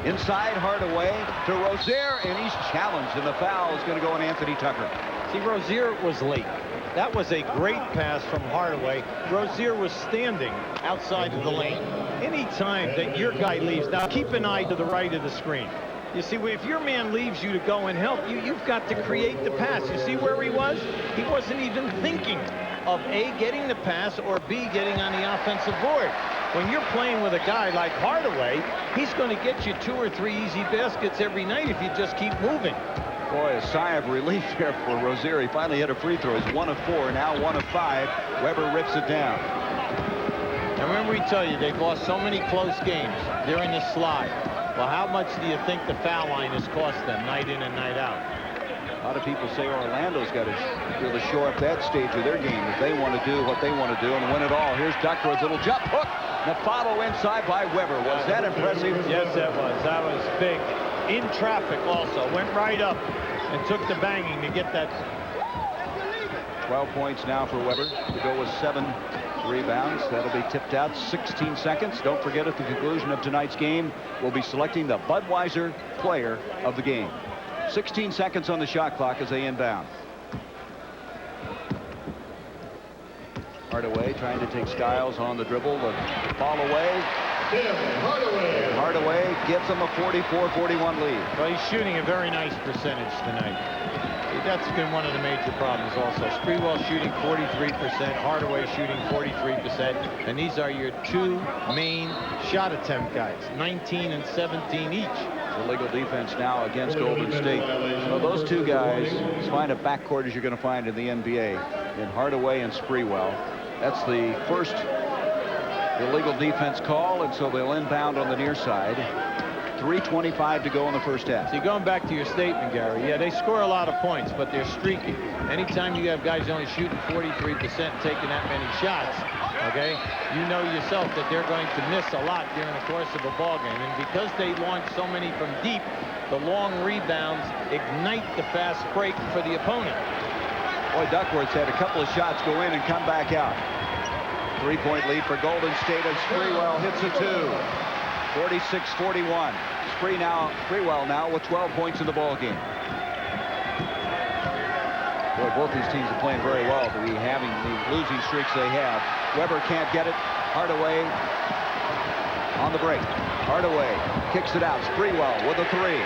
Inside, Hardaway to Rozier, and he's challenged. And the foul is going to go on Anthony Tucker. See, Rozier was late. That was a great pass from Hardaway. Rozier was standing outside of the lane. Any time that your guy leaves, now keep an eye to the right of the screen. You see, if your man leaves you to go and help you, you've got to create the pass. You see where he was? He wasn't even thinking of A, getting the pass, or B, getting on the offensive board. When you're playing with a guy like Hardaway, he's going to get you 2 or 3 easy baskets every night if you just keep moving. Boy, a sigh of relief there for Rozier. He finally hit a free throw. He's 1 of 4, now 1 of 5. Weber rips it down. And remember, we tell you, they've lost so many close games during this slide. Well, how much do you think the foul line has cost them night in and night out? A lot of people say Orlando's got to really shore up that stage of their game if they want to do what they want to do and win it all. Here's Duckworth's little jump hook. The follow inside by Weber. Was that impressive? Yes, that was. That was big. In traffic also. Went right up and took the banging to get that. 12 points now for Weber to go with 7 rebounds. That'll be tipped out 16 seconds. Don't forget, at the conclusion of tonight's game, we'll be selecting the Budweiser player of the game. 16 seconds on the shot clock as they inbound. Hardaway trying to take Skiles on the dribble. The ball away. Hardaway gives them a 44-41 lead. Well, he's shooting a very nice percentage tonight. That's been one of the major problems also. Sprewell shooting 43%, Hardaway shooting 43%, and these are your 2 main shot attempt guys, 19 and 17 each. Illegal defense now against Golden State. So those 2 guys, as fine a backcourt as you're going to find in the NBA, in Hardaway and Sprewell. That's the first illegal defense call, and so they'll inbound on the near side. 3:25 to go in the first half. See, going back to your statement, Gary, yeah, they score a lot of points, but they're streaky. Anytime you have guys only shooting 43% and taking that many shots, okay, you know yourself that they're going to miss a lot during the course of a ball game. And because they launch so many from deep, the long rebounds ignite the fast break for the opponent. Boy, Duckworth's had a couple of shots go in and come back out. 3-point lead for Golden State, and Sprewell hits a 2. 46-41. Sprewell now with 12 points in the ball game. Boy, both these teams are playing very well to be having the losing streaks they have. Weber can't get it. Hardaway on the break. Hardaway kicks it out. Sprewell with a 3.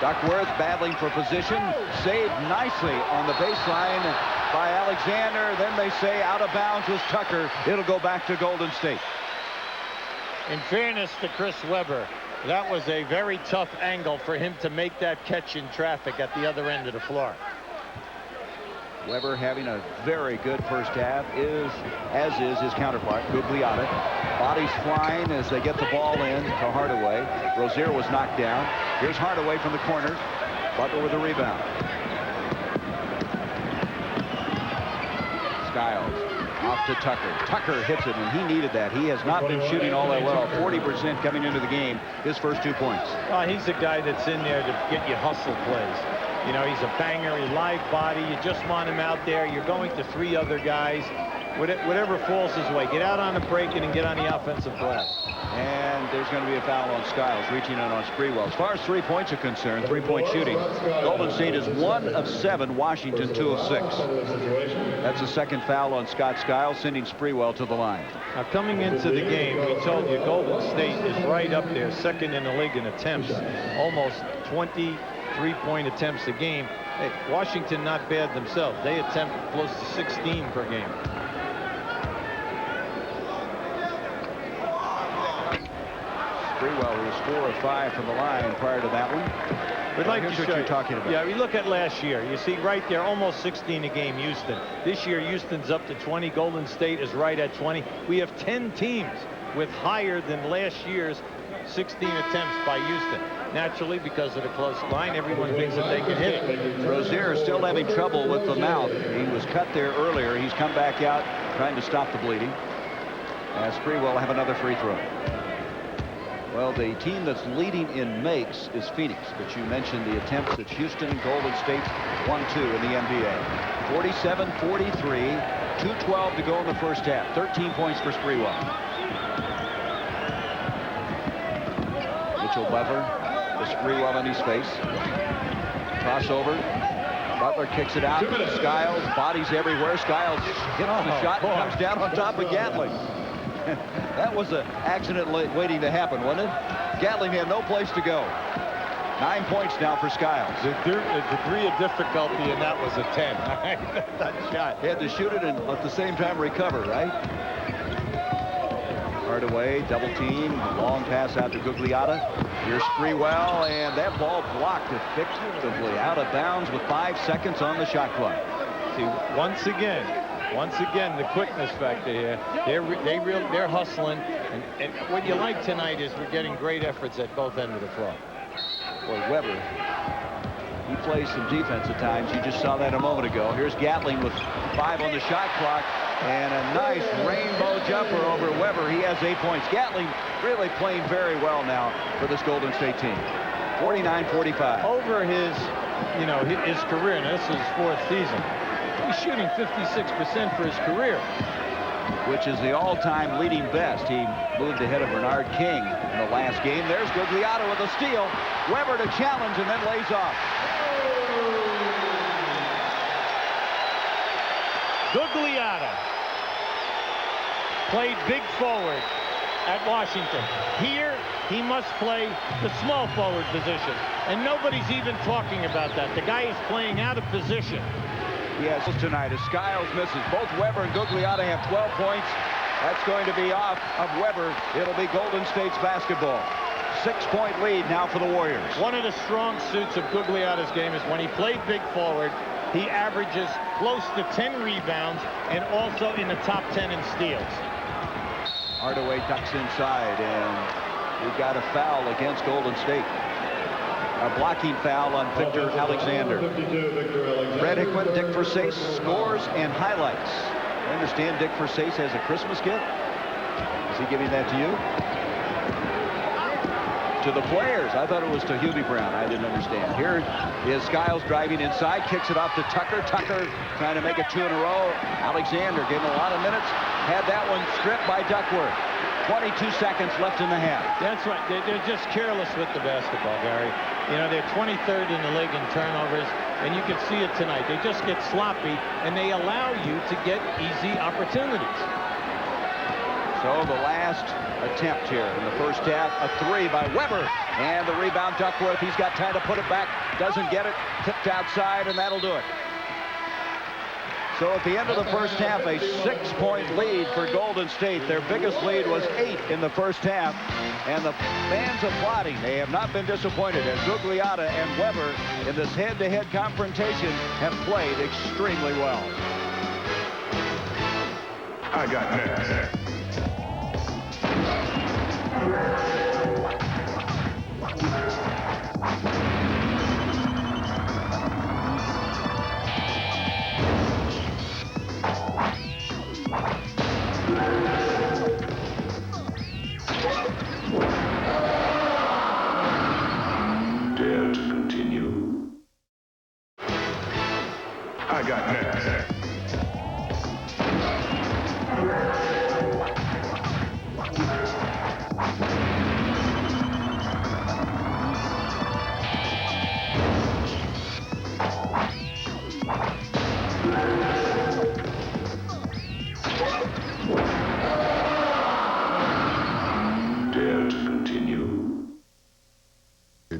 Duckworth battling for position. Saved nicely on the baseline by Alexander. Then they say out of bounds was Tucker. It'll go back to Golden State. In fairness to Chris Webber, that was a very tough angle for him to make that catch in traffic at the other end of the floor. Weber having a very good first half, as is his counterpart, Gugliotta. Bodies flying as they get the ball in to Hardaway. Rozier was knocked down. Here's Hardaway from the corner. Butler with a rebound. Skiles off to Tucker. Tucker hits it, and he needed that. He has not been shooting all that well. 40% coming into the game. His first 2 points. He's a guy that's in there to get you hustle plays. You know, he's a banger, he's live body. You just want him out there. You're going to 3 other guys. Whatever falls his way. Get out on the break and get on the offensive glass. And there's going to be a foul on Skiles, reaching in on Sprewell. As far as 3 points are concerned, 3-point shooting, Golden State is 1 of 7, Washington 2 of 6. That's the second foul on Scott Skiles, sending Sprewell to the line. Now, coming into the game, we told you Golden State is right up there, second in the league in attempts, almost 20 3-point attempts a game. Hey, Washington not bad themselves. They attempt close to 16 per game. Sprewell was 4 of 5 from the line prior to that one. We'd like to Here's show what you're you. talking about. Yeah, we look at last year. You see right there, almost 16 a game, Houston. This year, Houston's up to 20. Golden State is right at 20. We have 10 teams with higher than last year's 16 attempts by Houston. Naturally, because of the close line, everyone thinks that they can hit it. Rozier is still having trouble with the mouth. He was cut there earlier. He's come back out trying to stop the bleeding. As Sprewell will have another free throw. Well, the team that's leading in makes is Phoenix, but you mentioned the attempts. It's Houston and Golden State 1-2 in the NBA. 47-43, 2:12 to go in the first half. 13 points for Sprewell. Mitchell Butler, the Sprewell in his face. Crossover. Butler kicks it out. Skiles, bodies everywhere. Skiles hit on the shot and comes down on top of Gatling. That was an accident waiting to happen, wasn't it? Gatling had no place to go. 9 points now for Skiles. The degree of difficulty in that was a 10. That shot. He had to shoot it and at the same time recover, right? Hardaway, double team, long pass out to Gugliotta. Here's Sprewell, and that ball blocked effectively out of bounds with 5 seconds on the shot clock. See, once again, the quickness factor here. They're hustling, and what you like tonight is we're getting great efforts at both ends of the floor. Boy, Weber, he plays some defense at times. You just saw that a moment ago. Here's Gatling with 5 on the shot clock, and a nice rainbow jumper over Weber. He has 8 points. Gatling really playing very well now for this Golden State team. 49-45. Over his career, and this is his 4th season, He's shooting 56% for his career, which is the all-time leading best. He moved ahead of Bernard King in the last game. There's Gugliotta with a steal. Weber to challenge and then lays off. Gugliotta played big forward at Washington. Here, he must play the small forward position. And nobody's even talking about that. The guy is playing out of position. Yes, tonight as Skiles misses. Both Weber and Gugliotta have 12 points. That's going to be off of Weber. It'll be Golden State's basketball. 6-point lead now for the Warriors. One of the strong suits of Gugliotta's game is when he played big forward, he averages close to 10 rebounds and also in the top 10 in steals. Hardaway ducks inside, and we've got a foul against Golden State. A blocking foul on Victor Alexander. Fred Hickman, Dick Versace scores and highlights. I understand Dick Versace has a Christmas gift. Is he giving that to you? To the players. I thought it was to Hubie Brown. I didn't understand. Here is Skiles driving inside, kicks it off to Tucker. Tucker trying to make it 2 in a row. Alexander gave him a lot of minutes. Had that one stripped by Duckworth. 22 seconds left in the half. That's right. They're just careless with the basketball, Gary. You know, they're 23rd in the league in turnovers, and you can see it tonight. They just get sloppy, and they allow you to get easy opportunities. So the last attempt here in the first half, a 3 by Weber, and the rebound Duckworth. He's got time to put it back, doesn't get it, tipped outside, and that'll do it. So at the end of the first half, a 6-point lead for Golden State. Their biggest lead was 8 in the first half, and the fans applauding. They have not been disappointed as Gugliotta and Weber in this head-to-head confrontation have played extremely well. I got next. Dare to continue. I got next. Dare to continue.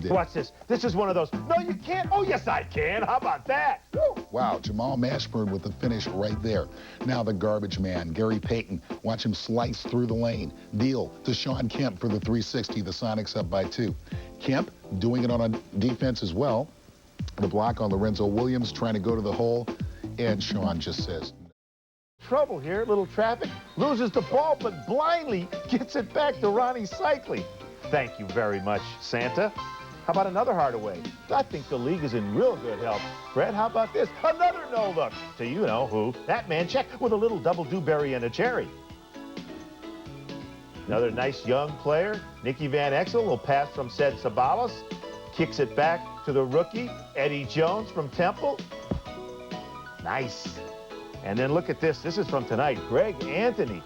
Watch this. This is one of those. No, you can't. Oh, yes, I can. How about that? Woo. Wow, Jamal Mashburn with the finish right there. Now the garbage man, Gary Payton. Watch him slice through the lane. Deal to Sean Kemp for the 360. The Sonics up by 2. Kemp doing it on a defense as well. The block on Lorenzo Williams trying to go to the hole. And Sean just says, Trouble here. Little traffic. Loses the ball, but blindly gets it back to Ronnie Cycli. Thank you very much, Santa. How about another Hardaway? I think the league is in real good health. Fred, how about this? Another no-look to you-know-who. That man check with a little double dewberry and a cherry. Another nice young player, Nicky Van Exel, will pass from Ced Ceballos. Kicks it back to the rookie, Eddie Jones from Temple. Nice. And then look at this. This is from tonight. Greg Anthony.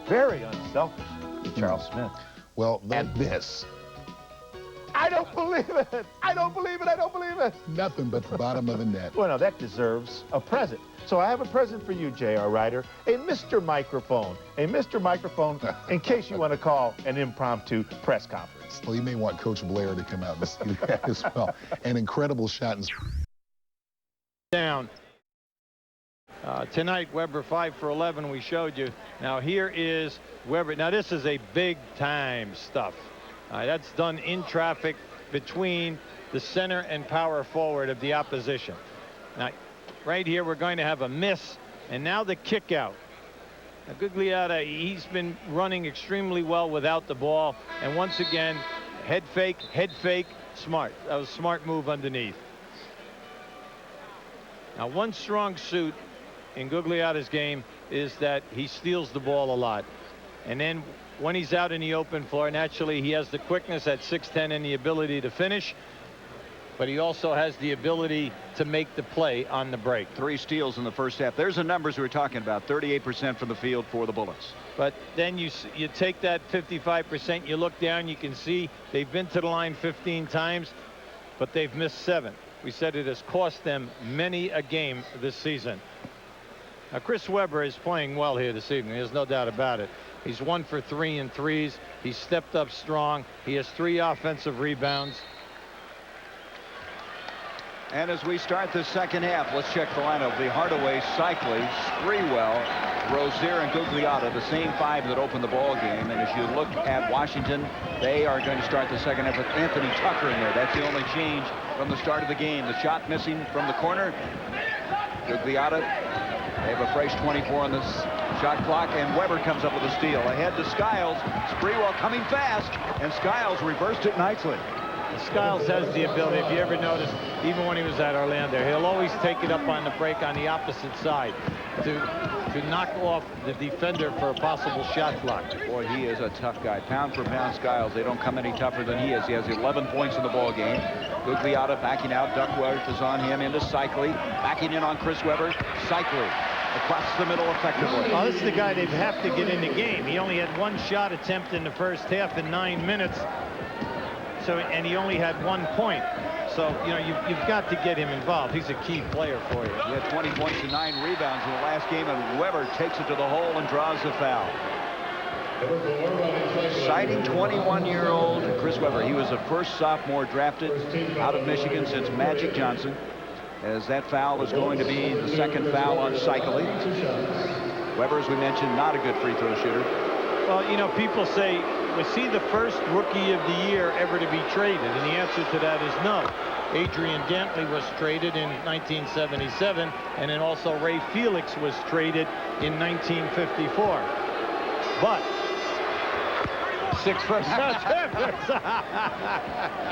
Very unselfish. Charles Smith. well, And this. I don't believe it. I don't believe it. I don't believe it. nothing but the bottom of the net. Well, now that deserves a present. So I have a present for you, J.R. Ryder, a Mr. Microphone. A Mr. Microphone in case you want to call an impromptu press conference. Well, you may want Coach Blair to come out and see that as well. An incredible shot. Down. Tonight, Weber 5 for 11, we showed you. Now here is Weber. Now this is a big time stuff. That's done in traffic between the center and power forward of the opposition. Now right here we're going to have a miss, and now the kick out. Now Gugliotta, he's been running extremely well without the ball, and once again head fake, smart. That was a smart move underneath. Now one strong suit in Gugliotta's game is that he steals the ball a lot, and then when he's out in the open floor, naturally he has the quickness at 6'10" and the ability to finish. but he also has the ability to make the play on the break. 3 steals in the first half. There's the numbers we were talking about. 38% from the field for the Bullets. But then you take that 55%, you look down, you can see they've been to the line 15 times, but they've missed 7. We said it has cost them many a game this season. Now, Chris Webber is playing well here this evening. There's no doubt about it. He's 1 for 3 in threes. He's stepped up strong. He has 3 offensive rebounds. And as we start the second half, let's check the lineup. The Hardaway, Cycli, Sprewell, Rozier, and Gugliotta, the same 5 that opened the ball game. And as you look at Washington, they are going to start the second half with Anthony Tucker in there. That's the only change from the start of the game. The shot missing from the corner. Gugliotta, they have a fresh 24 on the shot clock, and Webber comes up with a steal. Ahead to Skiles. Sprewell coming fast, and Skiles reversed it nicely. Skiles has the ability, if you ever noticed, even when he was at Orlando, he'll always take it up on the break on the opposite side to knock off the defender for a possible shot block. Boy, he is a tough guy. Pound for pound, Skiles. They don't come any tougher than he is. He has 11 points in the ball game. Gugliotta backing out. Duckworth is on him into Cycli. Backing in on Chris Webber. Cycli across the middle effectively. Well, this is the guy they'd have to get in the game. He only had 1 shot attempt in the first half in 9 minutes. And he only had 1 point. So, you know, you've got to get him involved. He's a key player for you. He had 20 points and 9 rebounds in the last game, and Webber takes it to the hole and draws the foul. Citing 21-year-old Chris Webber. He was the first sophomore drafted out of Michigan since Magic Johnson, as that foul is going to be the second foul on Cycli. Webber, as we mentioned, not a good free throw shooter. Well, you know, people say, was he the first rookie of the year ever to be traded? And the answer to that is no. Adrian Dantley was traded in 1977, and then also Ray Felix was traded in 1954. But 6 foot.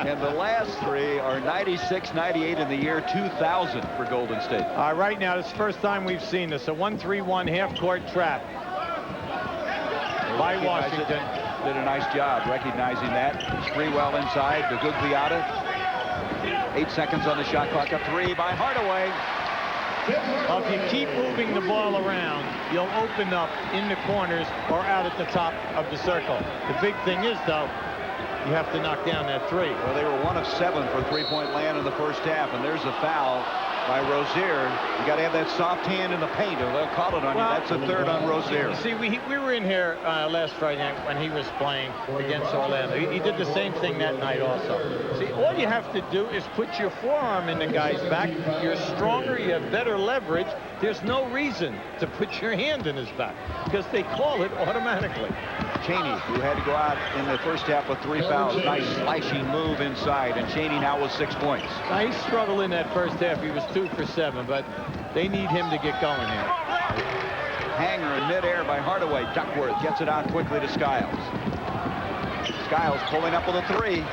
And the last 3 are 96, 98 in the year 2000 for Golden State. Right now, this is the first time we've seen this. A 1-3-1 half-court trap by Washington. Did a nice job recognizing that. Sprewell inside to Gugliotta. 8 seconds on the shot clock. A 3 by Hardaway. Well, if you keep moving the ball around, you'll open up in the corners or out at the top of the circle. The big thing is, though, you have to knock down that 3. Well, they were 1 of 7 for three-point land in the first half, and there's a foul by Rozier. You got to have that soft hand in the paint, or they'll call it on you. That's a 3rd on Rozier. See, we were in here last Friday night when he was playing against Orlando. He did the same thing that night also. See, all you have to do is put your forearm in the guy's back. You're stronger, you have better leverage. There's no reason to put your hand in his back because they call it automatically. Chaney, who had to go out in the first half with 3 fouls. Nice slashing move inside, and Chaney now with 6 points. Now, he struggled in that first half. He was 2 for 7, but they need him to get going here. Hanger in midair by Hardaway. Duckworth gets it out quickly to Skiles. Skiles pulling up with a 3. He is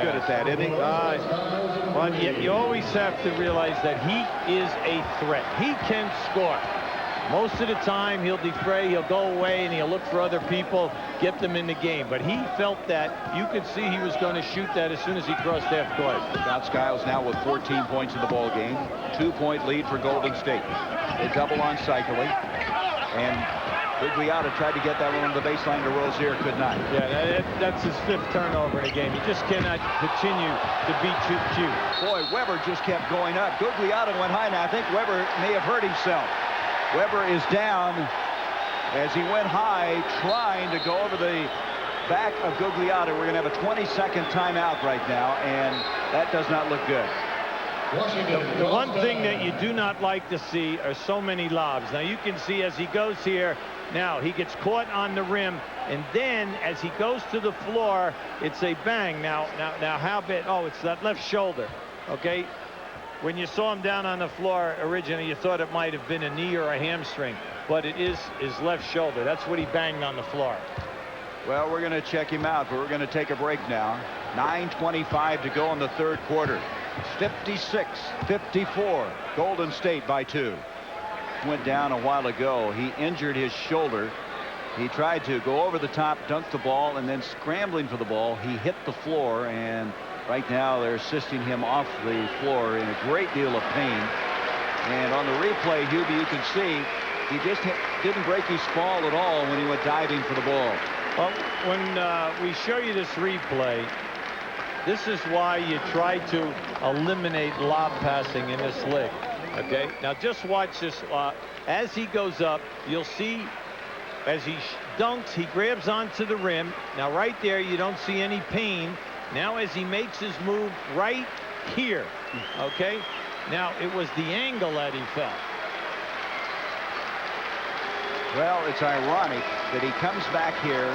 good at that, isn't he? Well, you always have to realize that he is a threat. He can score. Most of the time, he'll defray, he'll go away, and he'll look for other people, get them in the game. But he felt that you could see he was going to shoot that as soon as he crossed half court. Scott Skiles now with 14 points in the ball game. 2-point lead for Golden State. They double on Cycli. And Gugliotta tried to get that one on the baseline to Rozier, could not. Yeah, that's his 5th turnover in a game. He just cannot continue to be cute. Boy, Webber just kept going up. Gugliotta went high. Now, I think Webber may have hurt himself. Webber is down as he went high, trying to go over the back of Gugliotta. We're going to have a 20-second timeout right now, and that does not look good. The one thing that you do not like to see are so many lobs. Now, you can see as he goes here, now he gets caught on the rim, and then as he goes to the floor, it's a bang. Now how bad? Oh, it's that left shoulder, okay? When you saw him down on the floor originally, you thought it might have been a knee or a hamstring, but it is his left shoulder. That's what he banged on the floor. Well, we're going to check him out, but we're going to take a break now. 9:25 to go in the 3rd quarter. 56-54. Golden State by 2. Went down a while ago. He injured his shoulder. He tried to go over the top, dunk the ball, and then scrambling for the ball, he hit the floor, and Right now they're assisting him off the floor in a great deal of pain. And on the replay, Hubie, you can see he just didn't break his fall at all when he went diving for the ball. Well, when we show you this replay, this is why you try to eliminate lob passing in this league. Okay, now just watch this. As he goes up, you'll see as he dunks, he grabs onto the rim. Now right there, you don't see any pain. Now as he makes his move right here, okay, now it was the angle that he felt. Well, it's ironic that he comes back here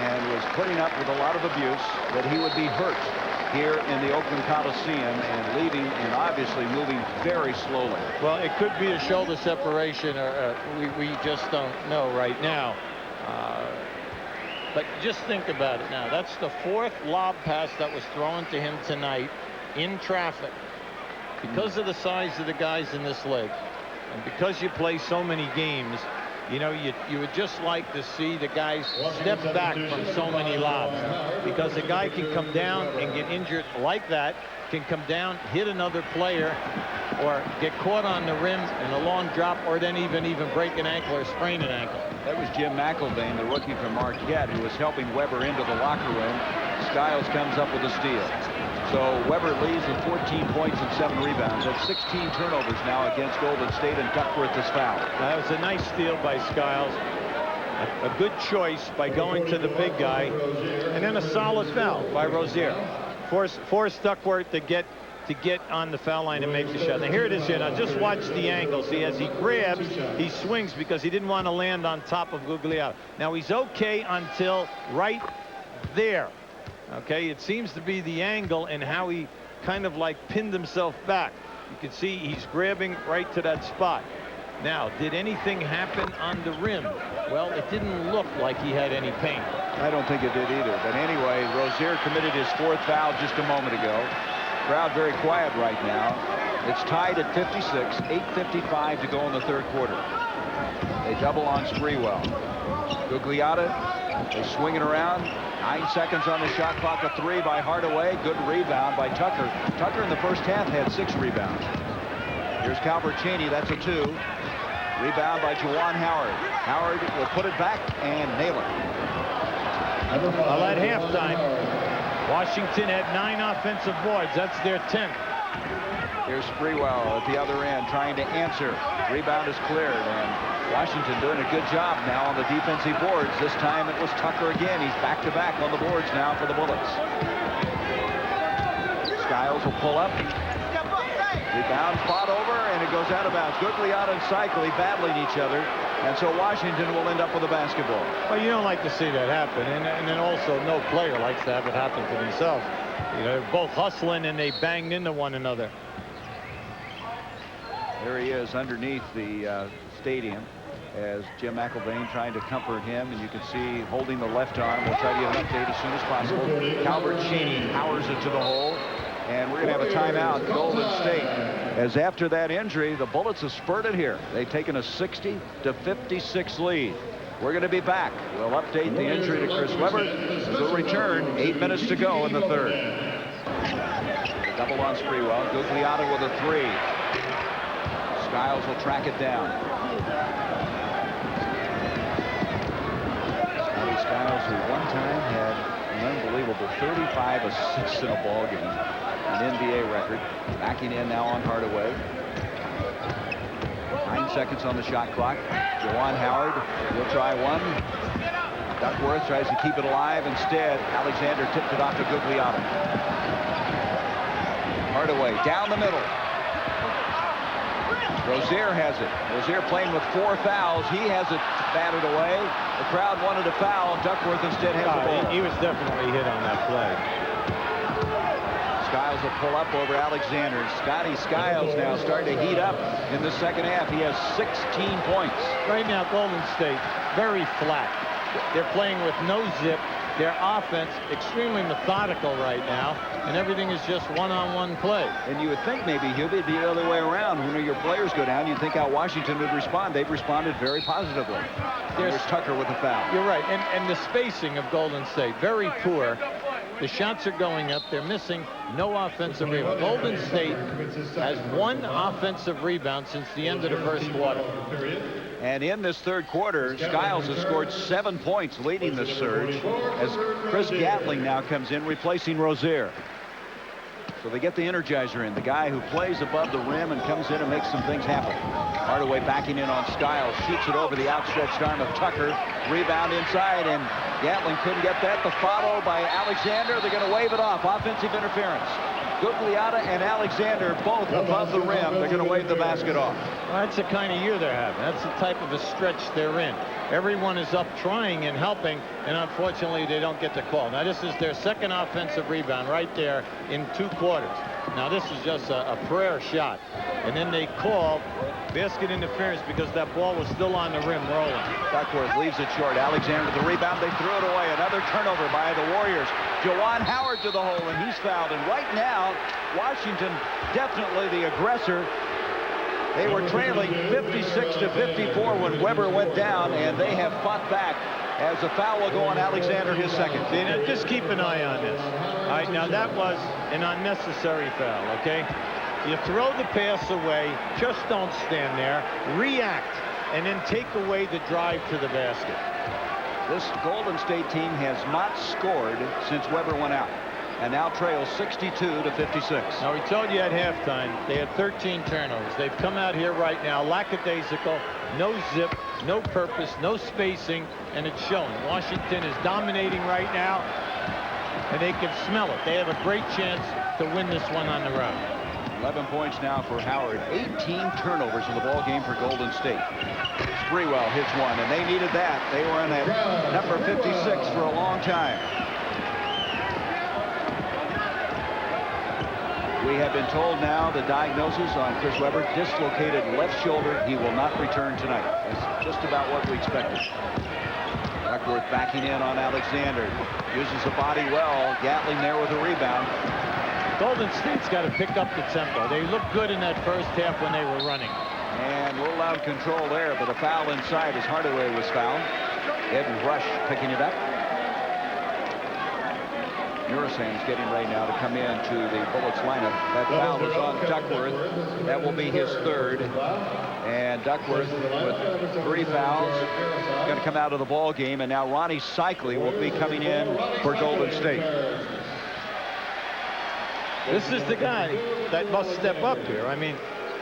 and was putting up with a lot of abuse, that he would be hurt here in the Oakland Coliseum and leaving and obviously moving very slowly. Well, it could be a shoulder separation, or we just don't know right now. But just think about it now. That's the 4th lob pass that was thrown to him tonight in traffic. Because of the size of the guys in this league, and because you play so many games, you know, you would just like to see the guys step back from so many lobs, because a guy can come down and get injured like that, can come down, hit another player, or get caught on the rim in a long drop, or then even break an ankle or sprain an ankle. That was Jim McElvain, the rookie from Marquette, who was helping Webber into the locker room. Skiles comes up with a steal. So Webber leads with 14 points and 7 rebounds. That's 16 turnovers now against Golden State, and Duckworth is fouled. That was a nice steal by Skiles. A good choice by going to the big guy, and then a solid foul by Rozier. Force Duckworth to get on the foul line and make the shot. Now here it is here. Now just watch the angle. See, as he grabs, he swings because he didn't want to land on top of Gugliotta. Now he's okay until right there. Okay, it seems to be the angle and how he kind of like pinned himself back. You can see he's grabbing right to that spot. Now, did anything happen on the rim? Well, it didn't look like he had any pain. I don't think it did either. But anyway, Rozier committed his 4th foul just a moment ago. Crowd very quiet right now. It's tied at 56, 8:55 to go in the 3rd quarter. They double on Sprewell. Gugliotta, they swing it around. 9 seconds on the shot clock. A 3 by Hardaway. Good rebound by Tucker. Tucker in the first half had 6 rebounds. Here's Calvert Cheney. That's a 2. Rebound by Juwan Howard. Howard will put it back and nail it. Well, at halftime, Washington had 9 offensive boards. That's their 10th. Here's Sprewell at the other end trying to answer. Rebound is cleared, and Washington doing a good job now on the defensive boards. This time it was Tucker again. He's back-to-back on the boards now for the Bullets. Skiles will pull up. Rebound fought over, and it goes out of bounds. Gugliotta and Cycli battling each other, and so Washington will end up with a basketball. Well, you don't like to see that happen, and then also no player likes to have it happen to themselves. You know, they're both hustling and they banged into one another. There he is underneath the stadium as Jim McElvain trying to comfort him, and you can see holding the left arm. We'll try to get an update as soon as possible. Calvert Cheney powers it to the hole, and we're going to have a timeout, Golden State, as after that injury, the Bullets have spurted here. They've taken a 60-56 lead. We're going to be back. We'll update the injury to Chris Webber. We'll return. 8 minutes to go in the 3rd. The double on Sprewell. Gugliotta with a 3. Skiles will track it down. Scotty Skiles, who one time had an unbelievable 35 assists in a ball game, an NBA record. Backing in now on Hardaway. 9 seconds on the shot clock. Juwan Howard will try one. Duckworth tries to keep it alive. Instead, Alexander tipped it off to Gugliotta. Hardaway down the middle. Rozier has it. Rozier playing with 4 fouls. He has it batted away. The crowd wanted a foul, and Duckworth instead has the ball. He was definitely hit on that play. Skiles will pull up over Alexander. Scotty Skiles now starting to heat up in the second half. He has 16 points. Right now, Golden State, very flat. They're playing with no zip. Their offense extremely methodical right now, and everything is just one-on-one play. And you would think maybe, Hubie, it'd be the other way around. When your players go down, you'd think how Washington would respond. They've responded very positively. There's Tucker with a foul. You're right, and the spacing of Golden State, very poor. The shots are going up. They're missing no offensive rebound. Golden State has 1 offensive rebound since the end of the first quarter. And in this third quarter, Skiles has scored 7 points, leading the surge, as Chris Gatling now comes in, replacing Rozier. So they get the Energizer in, the guy who plays above the rim and comes in and makes some things happen. Hardaway backing in on Skiles, shoots it over the outstretched arm of Tucker. Rebound inside, and Gatling couldn't get that. The follow by Alexander. They're going to wave it off. Offensive interference. Gugliotta and Alexander both above the rim. They're going to wave the basket off. Well, that's the kind of year they're having. That's the type of a stretch they're in. Everyone is up trying and helping, and unfortunately they don't get the call. Now this is their second offensive rebound right there in 2 quarters. Now this is just a prayer shot. And then they call basket interference because that ball was still on the rim rolling. Duckworth leaves it short. Alexander the rebound. They threw it away. Another turnover by the Warriors. Juwan Howard to the hole, and he's fouled. And right now, Washington definitely the aggressor. They were trailing 56-54 when Weber went down, and they have fought back as a foul will go on Alexander, his second. Just keep an eye on this. All right, now that was an unnecessary foul, okay? You throw the pass away, just don't stand there, react, and then take away the drive to the basket. This Golden State team has not scored since Weber went out, and now trails 62-56. Now, we told you at halftime they had 13 turnovers. They've come out here right now lackadaisical, no zip, no purpose, no spacing, and it's showing. Washington is dominating right now, and they can smell it. They have a great chance to win this one on the road. 11 points now for Howard. 18 turnovers in the ball game for Golden State. Sprewell hits one, and they needed that. They were in at number 56 for a long time. We have been told now the diagnosis on Chris Webber, dislocated left shoulder. He will not return tonight. That's just about what we expected. Duckworth backing in on Alexander. Uses the body well. Gatling there with a rebound. Golden State's got to pick up the tempo. They looked good in that first half when they were running. And a little out of control there, but a foul inside as Hardaway was fouled. Ed Rush picking it up. Murasan's getting ready now to come into the Bullets lineup. That foul is on Duckworth. That will be his third. And Duckworth with 3 fouls going to come out of the ball game. And now Ronnie Cycli will be coming in for Golden State. This is the guy that must step up here. I mean,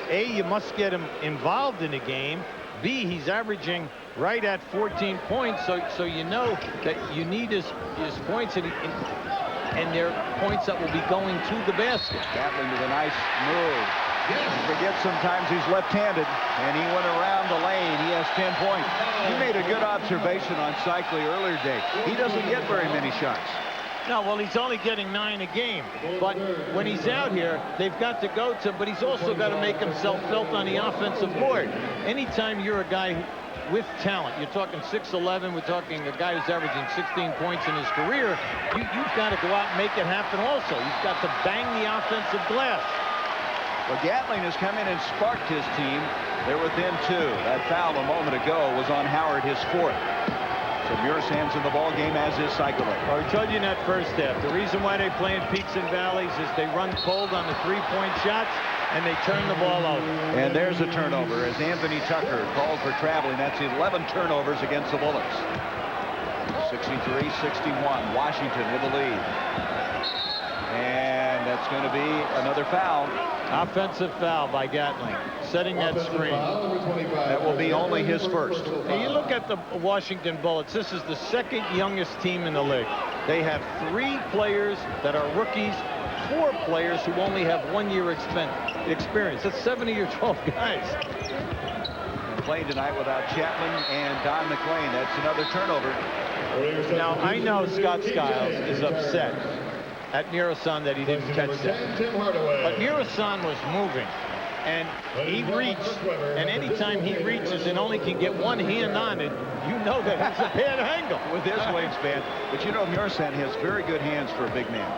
A, you must get him involved in the game. B, he's averaging right at 14 points, so you know that you need his points, and they're points that will be going to the basket. Gatling with a nice move. He forgets sometimes he's left-handed, and he went around the lane. He has 10 points. He made a good observation on Cycli earlier today. He doesn't get very many shots. No, well, he's only getting 9 a game. But when he's out here, they've got to go to him, but he's also got to make himself felt on the offensive board. Anytime you're a guy with talent, you're talking 6'11", we're talking a guy who's averaging 16 points in his career, you've got to go out and make it happen also. You've got to bang the offensive glass. Well, Gatling has come in and sparked his team. They're within 2. That foul a moment ago was on Howard, his 4th. So Murasan's in the ball game, as is Cycli. Well, I told you in that first half, the reason why they play in peaks and valleys is they run cold on the 3-point shots, and they turn the ball over. And there's a turnover as Anthony Tucker called for traveling. That's 11 turnovers against the Bullets. 63-61, Washington with the lead. And that's going to be another foul. Offensive foul by Gatling, setting that screen. That will be only his first. Now you look at the Washington Bullets. This is the second youngest team in the league. They have 3 players that are rookies, 4 players who only have 1 year experience. That's 7 of your 12 guys. And playing tonight without Chapman and Don McLean. That's another turnover. Now I know Scott Skiles is upset at Murasan that he didn't catch that. But Murasan was moving, and he reached, and anytime he reaches and only can get one hand on it, you know that it's a bad angle. With his wingspan. But you know, Murasan has very good hands for a big man.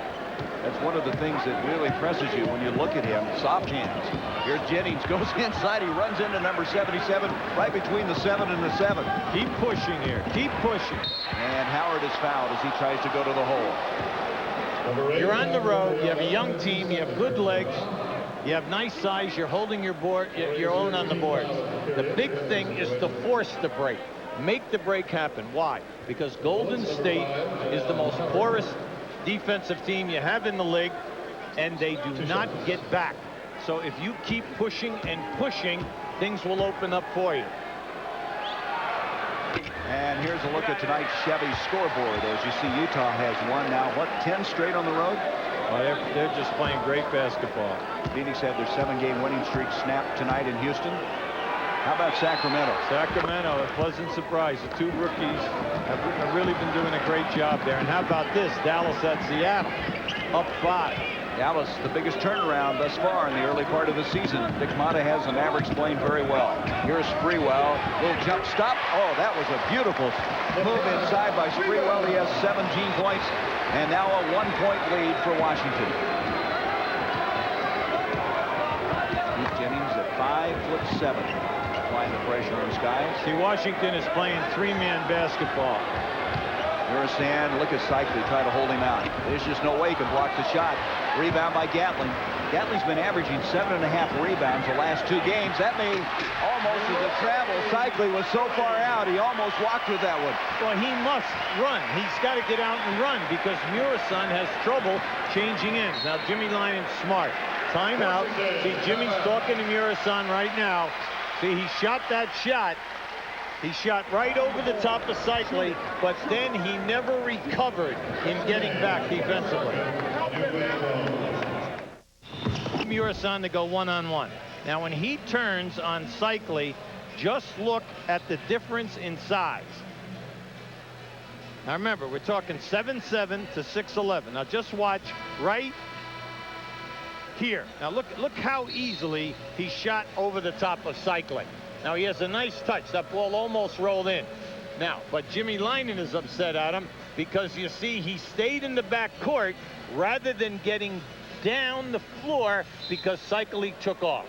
That's one of the things that really impresses you when you look at him. Soft hands. Here's Jennings, goes inside. He runs into number 77, right between the 7 and the 7. Keep pushing here. Keep pushing. And Howard is fouled as he tries to go to the hole. You're on the road. You have a young team. You have good legs. You have nice size. You're holding your board, your own on the boards. The big thing is to force the break. Make the break happen. Why? Because Golden State is the most porous defensive team you have in the league, and they do not get back. So if you keep pushing and pushing, things will open up for you. And here's a look at tonight's Chevy scoreboard. As you see, Utah has won now, what, 10 straight on the road? Well, they're just playing great basketball. Phoenix had their 7-game winning streak snapped tonight in Houston. How about Sacramento? Sacramento, a pleasant surprise. The two rookies have really been doing a great job there. And how about this? Dallas at Seattle, up 5. Dallas, the biggest turnaround thus far in the early part of the season. Dick Motta has an average playing very well. Here's Sprewell. Little jump stop. Oh, that was a beautiful move inside by Sprewell. He has 17 points and now a 1-point lead for Washington. Keith Jennings at 5'7", applying the pressure on Skiles. See, Washington is playing 3-man basketball. Murasan, look at Cycli, try to hold him out. There's just no way he can block the shot. Rebound by Gatling. Gatling's been averaging 7.5 rebounds the last 2 games. That may almost as a travel. Cycli was so far out, he almost walked with that one. Well, he must run. He's got to get out and run because Murasan has trouble changing ends. Now, Jimmy Linen's smart. Timeout. See, Jimmy's talking to Murasan right now. See, he shot that shot. He shot right over the top of Cycli, but then he never recovered in getting back defensively. Murasan to go one-on-one. Now, when he turns on Cycli, just look at the difference in size. Now, remember, we're talking 7'7" to 6'11". Now, just watch right here. Now, look how easily he shot over the top of Cycli. Now, he has a nice touch. That ball almost rolled in. Now, but Jimmy Linen is upset at him because, you see, he stayed in the back court rather than getting down the floor because Cycli took off.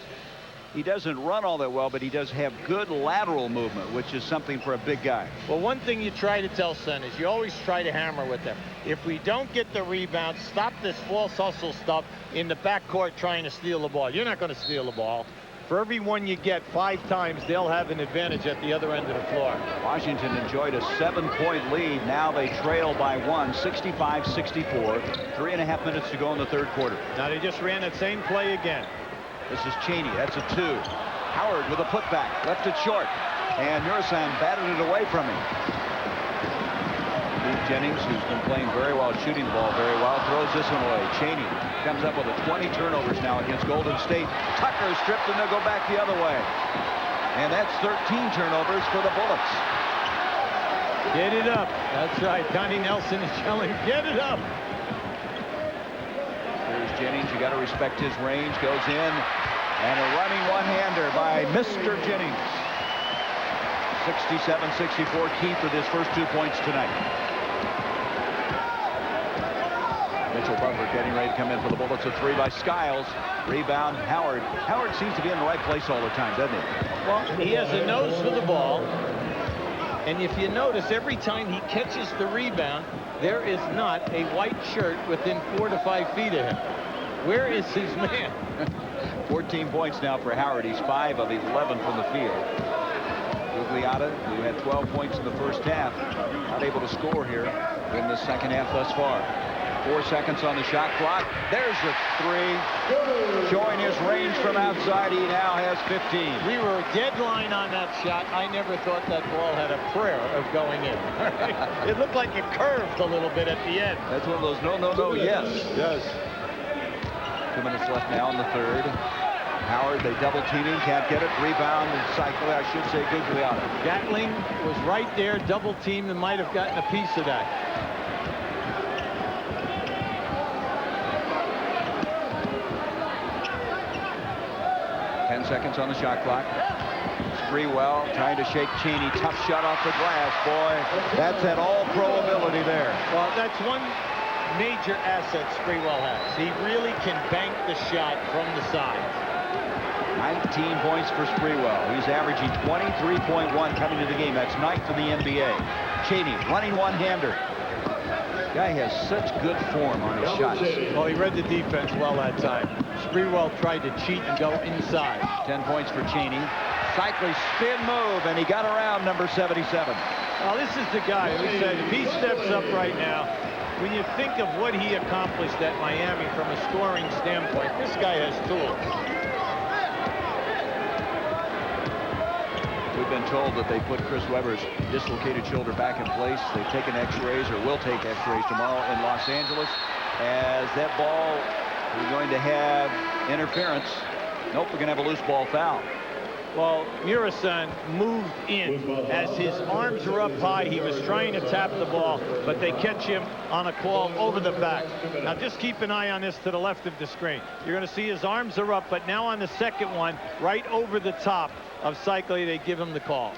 He doesn't run all that well, but he does have good lateral movement, which is something for a big guy. Well, one thing you try to tell Sen is you always try to hammer with them. If we don't get the rebound, stop this false hustle stuff in the back court trying to steal the ball. You're not going to steal the ball. For every one you get 5 times, they'll have an advantage at the other end of the floor. Washington enjoyed a 7-point lead. Now they trail by 1, 65-64. 3.5 minutes to go in the third quarter. Now they just ran that same play again. This is Chaney. That's a 2. Howard with a putback. Left it short. And Murasan batted it away from him. Keith Jennings, who's been playing very well, shooting the ball very well, throws this one away. Chaney comes up with a 20 turnovers now against Golden State. Tucker stripped and they'll go back the other way. And that's 13 turnovers for the Bullets. Get it up. That's right. Connie Nelson is yelling, get it up. Here's Jennings. You got to respect his range. Goes in. And a running one-hander by Mr. Jennings. 67-64 Keith with his first 2 points tonight. Mitchell Butler getting ready to come in for the Bullets. A 3 by Skiles. Rebound, Howard. Howard seems to be in the right place all the time, doesn't he? Well, he has a nose for the ball. And if you notice, every time he catches the rebound, there is not a white shirt within 4 to 5 feet of him. Where is his man? 14 points now for Howard. He's 5 of 11 from the field. Gugliotta, who had 12 points in the first half, not able to score here in the second half thus far. 4 seconds on the shot clock. There's the 3. Showing his range from outside. He now has 15. We were deadline on that shot. I never thought that ball had a prayer of going in. It looked like it curved a little bit at the end. That's one of those no, yes. Yes. 2 minutes left now in the third. Howard, they double team him, can't get it. Rebound and Cycli, I should say, Gugliotta. Gatling was right there, double teamed, and might have gotten a piece of that. Seconds on the shot clock. Sprewell trying to shake Chaney. Tough shot off the glass. Boy, that's an all-pro ability there. Well, that's one major asset Sprewell has. He really can bank the shot from the side. 19 points for Sprewell. He's averaging 23.1 coming to the game. That's 9th in the NBA. Chaney running one-hander. Guy has such good form on his shots. Well, he read the defense well that time. Sprewell tried to cheat and go inside. 10 points for Cheney. Cycling spin move, and he got around number 77. Well, this is the guy who said if he steps up right now, when you think of what he accomplished at Miami from a scoring standpoint, this guy has tools. We've been told that they put Chris Webber's dislocated shoulder back in place. They've taken x-rays, or will take x-rays tomorrow in Los Angeles. As that ball, we're going to have interference. Nope, we're going to have a loose ball foul. Well, Murasan moved in as his arms are up high. He was trying to tap the ball, but they catch him on a call over the back. Now just keep an eye on this to the left of the screen. You're going to see his arms are up, but now on the second one, right over the top of Cycli, they give him the call.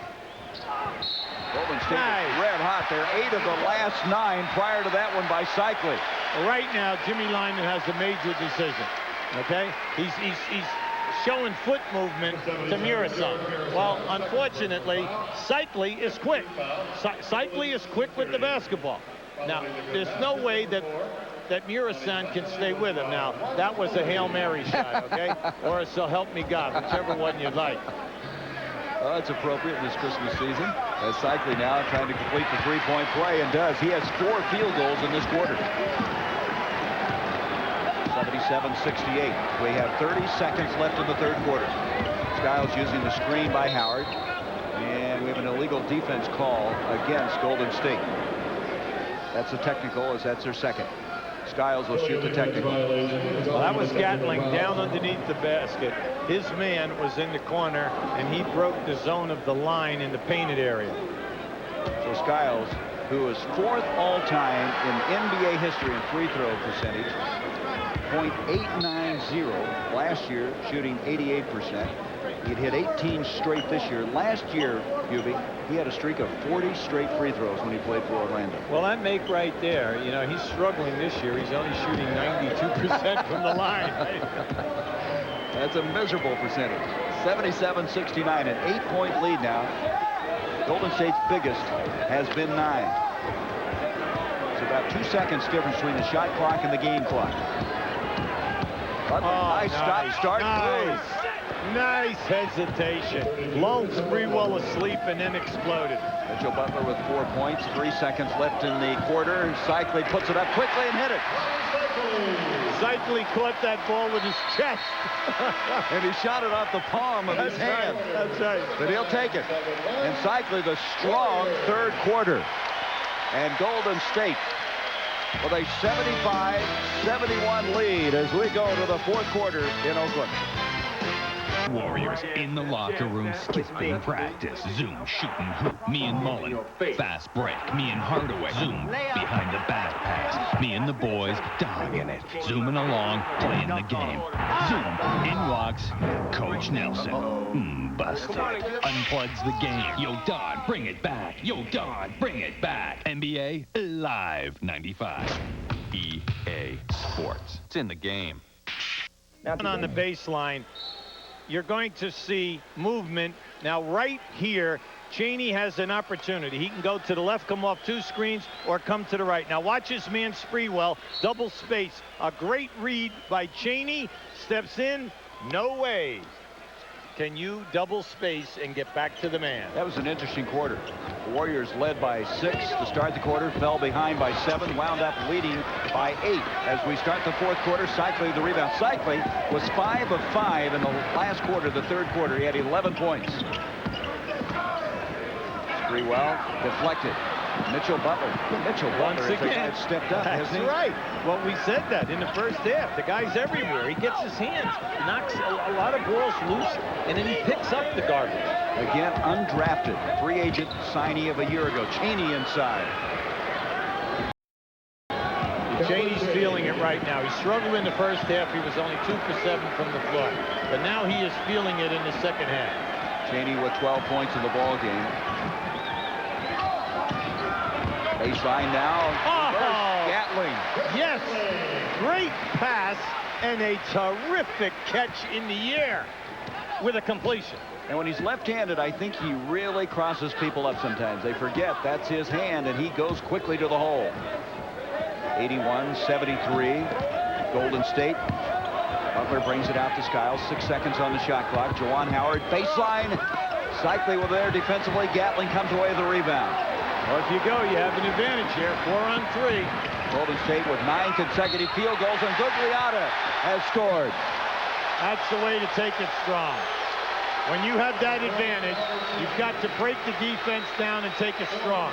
Golden State is red hot. They're 8 of the last 9 prior to that one by Cycli. Right now, Jimmy Lyman has a major decision. Okay, he's showing foot movement to Murasan. Well, unfortunately, Cycli is quick. Cycli is quick with the basketball. Now, there's no way that Murasan can stay with him. Now, that was a Hail Mary shot, okay? Or a So Help Me God, whichever one you'd like. Well, that's appropriate in this Christmas season. As Cycli now trying to complete the three-point play, and does. He has 4 field goals in this quarter. 77-68. We have 30 seconds left in the third quarter. Skiles using the screen by Howard. And we have an illegal defense call against Golden State. That's a technical, as that's their second. Skiles will shoot the technical. Well, that was Gatling down underneath the basket. His man was in the corner, and he broke the zone of the line in the painted area. So Skiles, who is 4th all-time in NBA history in free throw percentage, .890 last year, shooting 88%. He'd hit 18 straight this year. Last year, Hubie, he had a streak of 40 straight free throws when he played for Orlando. Well, that make right there, you know, he's struggling this year. He's only shooting 92% from the line. That's a miserable percentage. 77-69, an 8-point lead now. Golden State's biggest has been 9. It's about 2 seconds difference between the shot clock and the game clock. Nice stop-start. Nice hesitation. Lulled Sprewell asleep and then exploded. Mitchell Butler with 4 points. 3 seconds left in the quarter. Cycli puts it up quickly and hit it. Cycli caught that ball with his chest. And he shot it off the palm of his hand. That's right. But he'll take it. And Cycli, the strong third quarter. And Golden State with a 75-71 lead as we go to the fourth quarter in Oakland. Warriors in the locker room, skipping practice. Zoom, shooting hoop. Me and Mullen. Fast break. Me and Hardaway. Zoom, behind the back pass. Me and the boys, dogging it. Zooming along, playing the game. Zoom, in walks Coach Nelson. Busted. Unplugs the game. Yo, Don, bring it back. Yo, Don, bring it back. NBA Live 95. EA Sports. It's in the game. Now on the baseline, you're going to see movement. Now right here, Cheney has an opportunity. He can go to the left, come off 2 screens, or come to the right. Now watch his man Sprewell, double space. A great read by Cheney. Steps in, no way. Can you double space and get back to the man? That was an interesting quarter. The Warriors led by 6 to start the quarter, fell behind by 7, wound up leading by 8. As we start the fourth quarter, Cycli the rebound. Cycli was 5 of 5 in the last quarter, the third quarter. He had 11 points. Sprewell deflected. Mitchell Butler. Mitchell Butler has stepped up, hasn't he? That's right. Well, we said that in the first half. The guy's everywhere. He gets his hands, knocks a lot of balls loose, and then he picks up the garbage. Again, undrafted, free agent signee of a year ago. Cheney inside. Cheney's feeling it right now. He struggled in the first half. He was only 2 for 7 from the floor. But now he is feeling it in the second half. Cheney with 12 points in the ball game. Baseline now. Oh, Gatling. Yes. Great pass and a terrific catch in the air with a completion. And when he's left-handed, I think he really crosses people up sometimes. They forget that's his hand, and he goes quickly to the hole. 81-73. Golden State. Butler brings it out to Skiles. 6 seconds on the shot clock. Juwan Howard, baseline. Cycling with there defensively. Gatling comes away with the rebound. Well, if you go, you have an advantage here. 4 on 3. Golden State with 9 consecutive field goals, and Gugliotta has scored. That's the way to take it strong. When you have that advantage, you've got to break the defense down and take it strong.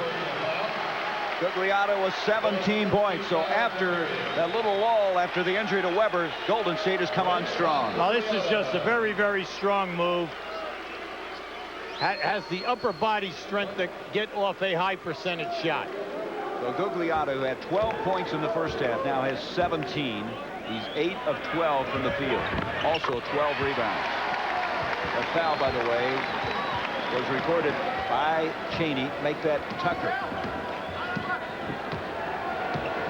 Gugliotta was 17 points, so after that little lull after the injury to Weber, Golden State has come on strong. Well, this is just a very, very strong move. Has the upper body strength to get off a high percentage shot. So Gugliotta, who had 12 points in the first half, now has 17. He's 8 of 12 from the field. Also 12 rebounds. A foul, by the way, was recorded by Chaney. Make that Tucker.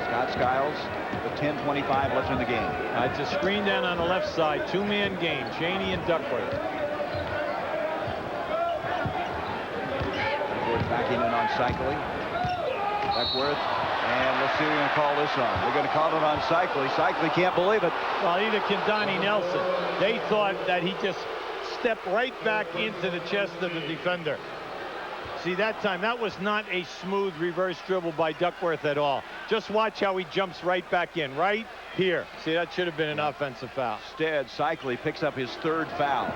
Scott Skiles with 10:25 left in the game. It's a screen down on the left side. 2-man game. Chaney and Duckworth. Backing in on Cycling. Duckworth. And let's see who we're going to call this on. They're going to call it on Cycling. Cycling can't believe it. Well, either can Donnie Nelson. They thought that he just stepped right back into the chest of the defender. See, that time, that was not a smooth reverse dribble by Duckworth at all. Just watch how he jumps right back in, right here. See, that should have been an offensive foul. Instead, Cycling picks up his 3rd foul.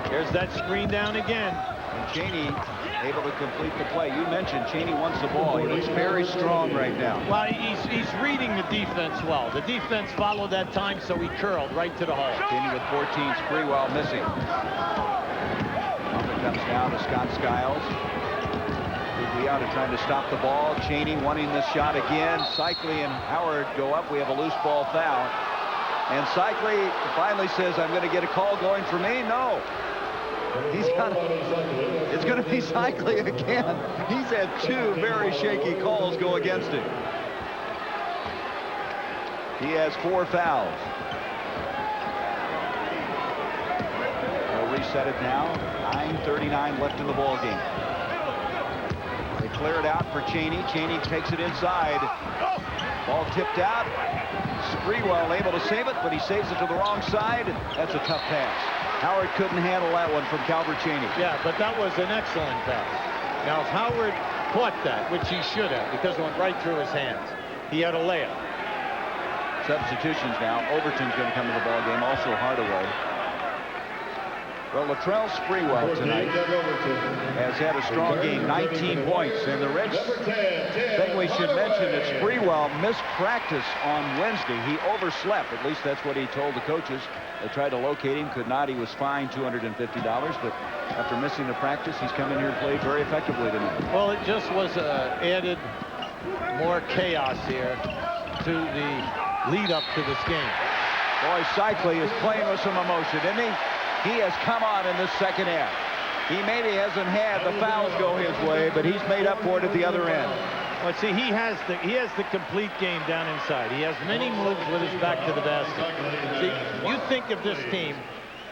Here's that screen down again. And Chaney able to complete the play. You mentioned Chaney wants the ball. He looks very strong right now. Well, he's reading the defense well. The defense followed that time, so he curled right to the hole. Chaney with 14, Sprewell missing. It comes down to Scott Skiles. Gugliotta trying to stop the ball. Chaney wanting the shot again. Cycling and Howard go up. We have a loose ball foul. And Cycling finally says, I'm going to get a call going for me. No. It's going to be Cycling again. He's had 2 very shaky calls go against him. He has 4 fouls. They'll reset it now. 9:39 left in the ball game. They clear it out for Chaney. Chaney takes it inside. Ball tipped out. Sprewell able to save it, but he saves it to the wrong side. That's a tough pass. Howard couldn't handle that one from Calvert Chaney. Yeah, but that was an excellent pass. Now, if Howard caught that, which he should have, because it went right through his hands, he had a layup. Substitutions now. Overton's going to come to the ball game. Also Hardaway. Well, Latrell Sprewell tonight has had a strong game, 19 points. And the Reds thing we should mention that Sprewell missed practice on Wednesday. He overslept. At least that's what he told the coaches. They tried to locate him, could not. He was fined $250. But after missing the practice, he's come in here and played very effectively tonight. Well, it just was added more chaos here to the lead up to this game. Boy, Cycling is playing with some emotion, isn't he? He has come on in this second half. He maybe hasn't had the fouls go his way, but he's made up for it at the other end. Well, see, he has the complete game down inside. He has many moves with his back to the basket. See, you think of this team,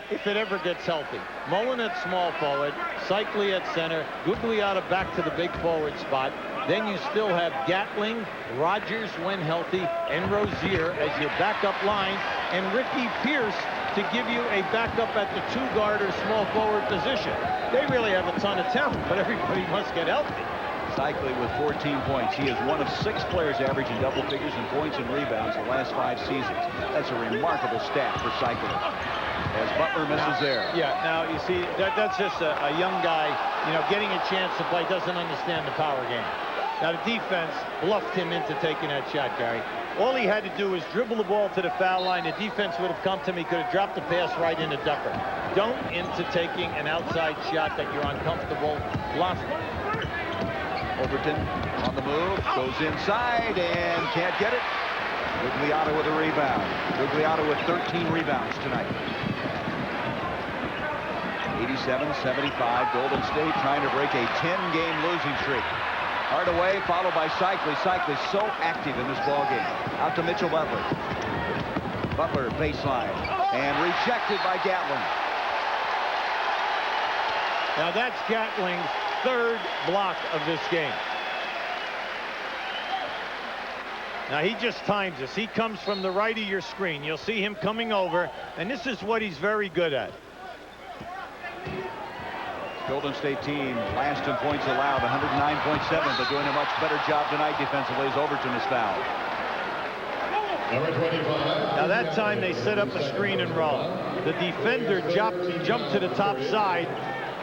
if it ever gets healthy. Mullen at small forward, Cycling at center, Gugliotta back to the big forward spot. Then you still have Gatling, Rogers when healthy, and Rozier as your backup line, and Ricky Pierce to give you a backup at the 2-guard or small forward position. They really have a ton of talent, but everybody must get healthy. Cycling with 14 points. He is one of 6 players averaging double figures in points and rebounds the last 5 seasons. That's a remarkable stat for Cycling. As Butler misses there. Yeah, now you see, that's just a young guy, you know, getting a chance to play, doesn't understand the power game. Now the defense bluffed him into taking that shot, Gary. All he had to do was dribble the ball to the foul line. The defense would have come to him. He could have dropped the pass right into Ducker. Don't into taking an outside shot that you're uncomfortable blocking. Overton on the move, goes inside and can't get it. Gugliotta with a rebound. Gugliotta with 13 rebounds tonight. 87-75, Golden State trying to break a 10-game losing streak. Hardaway followed by Cycling. Cycling so active in this ball game. Out to Mitchell Butler. Butler baseline and rejected by Gatling. Now that's Gatling's 3rd block of this game. Now he just times this. He comes from the right of your screen. You'll see him coming over, and this is what he's very good at. Golden State team last in points allowed, 109.7, but doing a much better job tonight defensively as Overton is fouled. Now that time they set up a screen and roll. The defender jumped to the top side,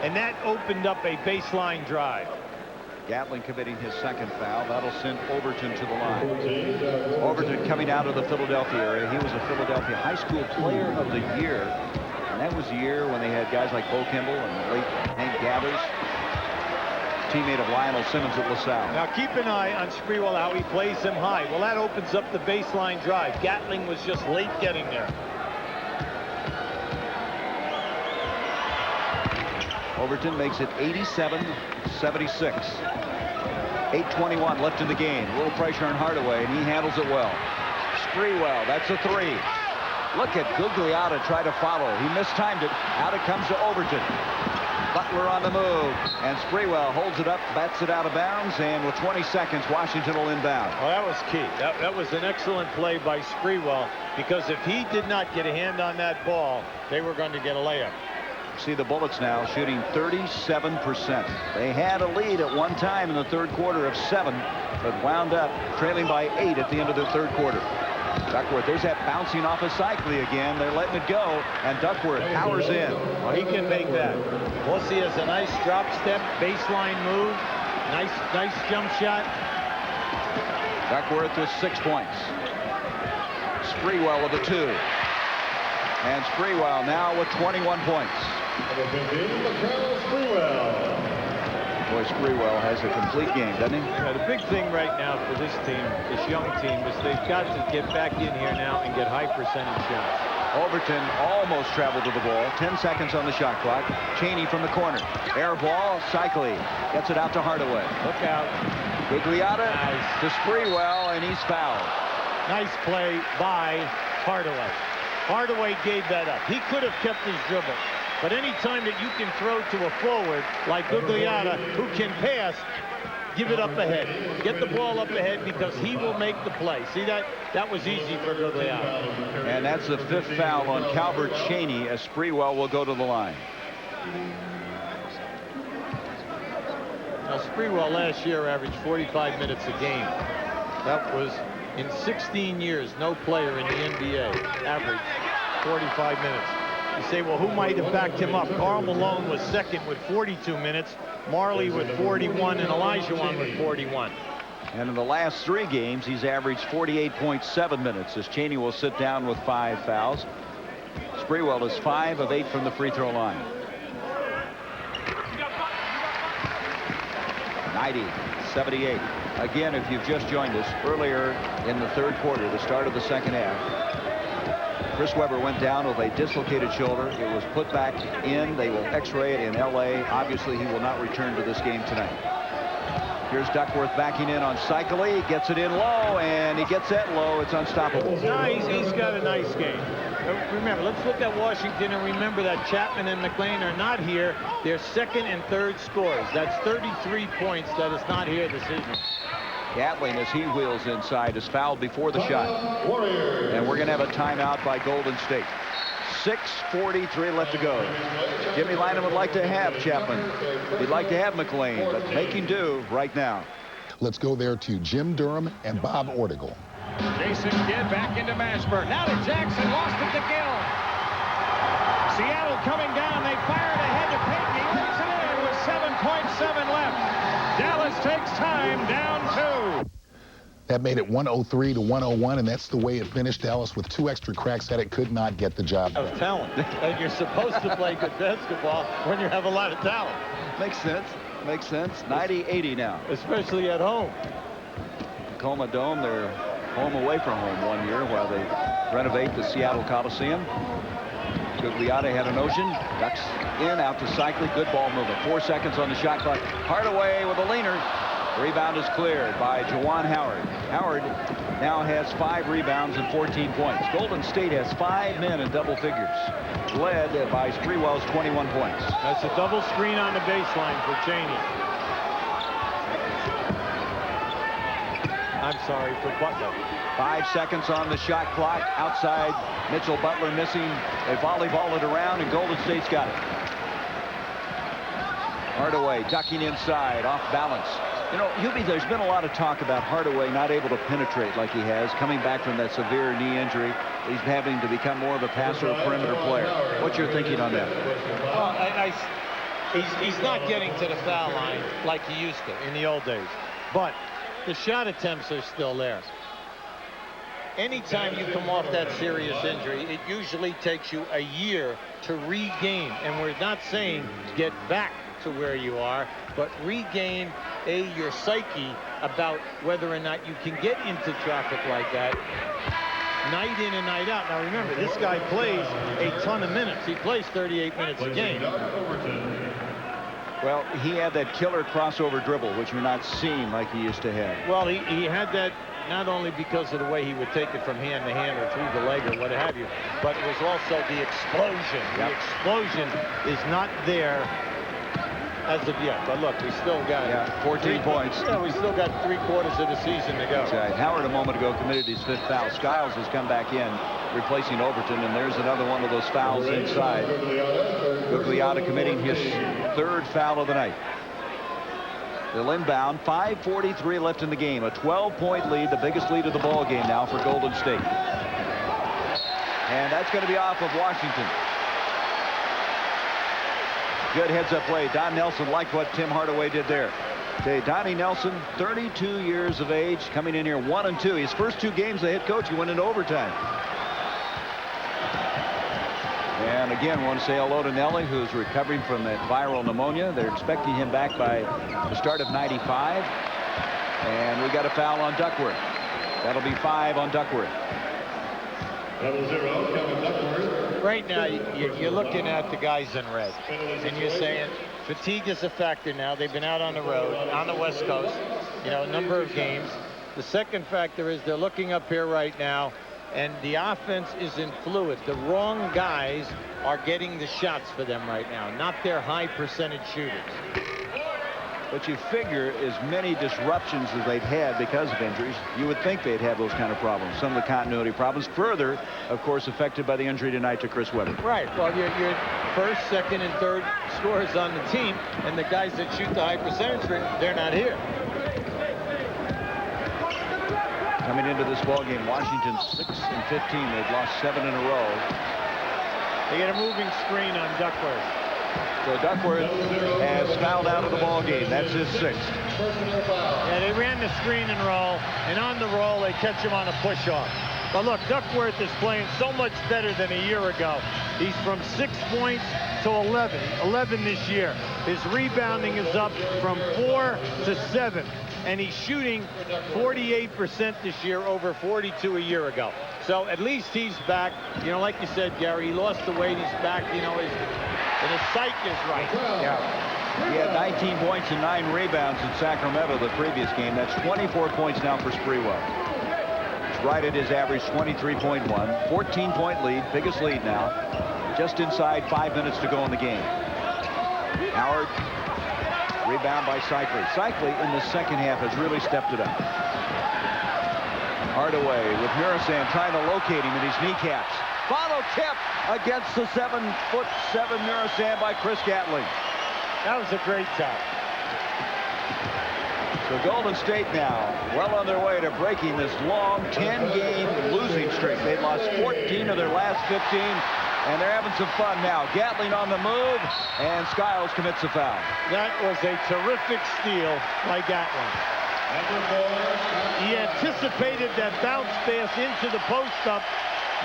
and that opened up a baseline drive. Gatling committing his second foul. That'll send Overton to the line. Overton coming out of the Philadelphia area. He was a Philadelphia High School Player of the Year. And that was the year when they had guys like Bo Kimball and the late Hank Gathers, teammate of Lionel Simmons at LaSalle. Now keep an eye on Sprewell, how he plays him high. Well, that opens up the baseline drive. Gatling was just late getting there. Overton makes it 87-76. 8:21 left in the game. A little pressure on Hardaway, and he handles it well. Sprewell, that's a three. Look at Gugliotta try to follow. He mistimed it. Out it comes to Overton. Butler on the move, and Sprewell holds it up, bats it out of bounds, and with 20 seconds, Washington will inbound. Well, that was key. That was an excellent play by Sprewell, because if he did not get a hand on that ball, they were going to get a layup. See the Bullets now shooting 37%. They had a lead at one time in the third quarter of 7, but wound up trailing by 8 at the end of the third quarter. Duckworth, there's that bouncing off of Cycli again. They're letting it go, and Duckworth powers in. Well, he can make that. Plus, he has a nice drop step, baseline move. Nice jump shot. Duckworth with 6 points. Sprewell with a 2. And Sprewell now with 21 points. Boy, Sprewell has a complete game, doesn't he? Yeah, the big thing right now for this team, this young team, is they've got to get back in here now and get high percentage shots. Overton almost traveled to the ball. 10 seconds on the shot clock. Cheney from the corner. Air ball. Cycli gets it out to Hardaway. Look out. Gugliotta Nice. to Sprewell, and he's fouled. Nice play by Hardaway. Hardaway gave that up. He could have kept his dribble. But any time that you can throw to a forward like Gugliotta, who can pass, give it up ahead. Get the ball up ahead, because he will make the play. See that? That was easy for Gugliotta. And that's the 5th foul on Calbert Cheney, as Sprewell will go to the line. Now, Sprewell last year averaged 45 minutes a game. That was, in 16 years, no player in the NBA averaged 45 minutes. You say, well, who might have backed him up? Karl Malone was second with 42 minutes, Marley with 41, and Olajuwon with 41. And in the last 3 games, he's averaged 48.7 minutes, as Cheney will sit down with 5 fouls. Sprewell is 5 of 8 from the free throw line. 90-78. Again, if you've just joined us, earlier in the third quarter, the start of the second half, Chris Webber went down with a dislocated shoulder. It was put back in. They will x-ray it in L.A. Obviously, he will not return to this game tonight. Here's Duckworth backing in on Cycli. Gets it in low, and he gets that low. It's unstoppable. No, he's got a nice game. Remember, let's look at Washington and remember that Chapman and McLean are not here. They're second and third scorers. That's 33 points that is not here this evening. Gatling, as he wheels inside, is fouled before the shot. And we're going to have a timeout by Golden State. 6:43 left to go. Jimmy Lynam would like to have Chapman. He'd like to have McLean, but making do right now. Let's go there to Jim Durham and Bob Ortigal. Jason Kidd back into Mashburn. Now to Jackson, lost it to Gill. Seattle coming down. They fired ahead to Payton. He lays it in with 7.7 left. Dallas takes time, down 2. That made it 103 to 101, and that's the way it finished. Dallas with 2 extra cracks at it, could not get the job done. Of talent. And you're supposed to play good basketball when you have a lot of talent. Makes sense. Makes sense. 90-80 now. Especially at home. Tacoma Dome, they're home away from home one year while they renovate the Seattle Coliseum. Gugliotta had a notion. Ducks in, out to Cycli. Good ball movement. 4 seconds on the shot clock. Hardaway with a leaner. Rebound is cleared by Juwan Howard. Howard now has 5 rebounds and 14 points. Golden State has 5 men in double figures, led by Sprewell's 21 points. That's a double screen on the baseline for Cheney. I'm sorry, for Butler. 5 seconds on the shot clock. Outside, Mitchell Butler missing. They volleyball it around, and Golden State's got it. Hardaway ducking inside, off balance. You know, Hubie, there's been a lot of talk about Hardaway not able to penetrate like he has, coming back from that severe knee injury. He's having to become more of a passer, a perimeter player. What's your thinking on that? Well, he's not getting to the foul line like he used to in the old days. But the shot attempts are still there. Anytime you come off that serious injury, it usually takes you a year to regain. And we're not saying get back to where you are, but regain your psyche about whether or not you can get into traffic like that night in and night out. Now remember, this guy plays a ton of minutes. He plays 38 minutes a game. Well, he had that killer crossover dribble, which we're not seeing like he used to have. Well, he had that not only because of the way he would take it from hand to hand or through the leg or what have you, but it was also the explosion. Yep. The explosion is not there as of yet. But look, we still got 14 points. Yeah, we still got 3/4 of the season to go. That's right. Howard a moment ago committed his 5th foul. Skiles has come back in, replacing Overton, and there's another one of those fouls inside. Gugliotta committing his 3rd foul of the night. They'll inbound. 5:43 left in the game. A 12-point lead, the biggest lead of the ball game now for Golden State. And that's going to be off of Washington. Good heads-up play. Don Nelson liked what Tim Hardaway did there. Okay, Donnie Nelson, 32 years of age, coming in here 1-2. His first 2 games as head coach, he went into overtime. And again, want to say hello to Nelly, who's recovering from that viral pneumonia. They're expecting him back by the start of 95. And we got a foul on Duckworth. That'll be 5 on Duckworth. Right now, you're looking at the guys in red, and you're saying fatigue is a factor now. They've been out on the road, on the West Coast, you know, a number of games. The second factor is they're looking up here right now, and the offense isn't fluid. The wrong guys are getting the shots for them right now, not their high percentage shooters. But you figure as many disruptions as they've had because of injuries, you would think they'd have those kind of problems. Some of the continuity problems, further, of course, affected by the injury tonight to Chris Webber. Right. Well, your first, second, and third scorers on the team, and the guys that shoot the high percentage, they're not here. Coming into this ball game, Washington 6-15. They've lost 7 in a row. They get a moving screen on Duckworth. So Duckworth has fouled out of the ball game. That's his 6th. Yeah, they ran the screen and roll, and on the roll they catch him on a push-off. But look, Duckworth is playing so much better than a year ago. He's from 6 points to 11 this year. His rebounding is up from 4 to 7, and he's shooting 48% this year, over 42 a year ago. So at least he's back. You know, like you said, Gary, he lost the weight. He's back. You know, and his psyche is right. Yeah. He had 19 points and 9 rebounds in Sacramento the previous game. That's 24 points now for Sprewell. He's right at his average, 23.1. 14-point lead, biggest lead now. Just inside 5 minutes to go in the game. Howard, rebound by Cycli. Cycli in the second half has really stepped it up. Hardaway with Murasan trying to locate him in his kneecaps. Follow tip against the 7'7" Murasan by Chris Gatling. That was a great tap. So Golden State now well on their way to breaking this long 10-game losing streak. They've lost 14 of their last 15, and they're having some fun now. Gatling on the move, and Skiles commits a foul. That was a terrific steal by Gatling. He anticipated that bounce pass into the post-up.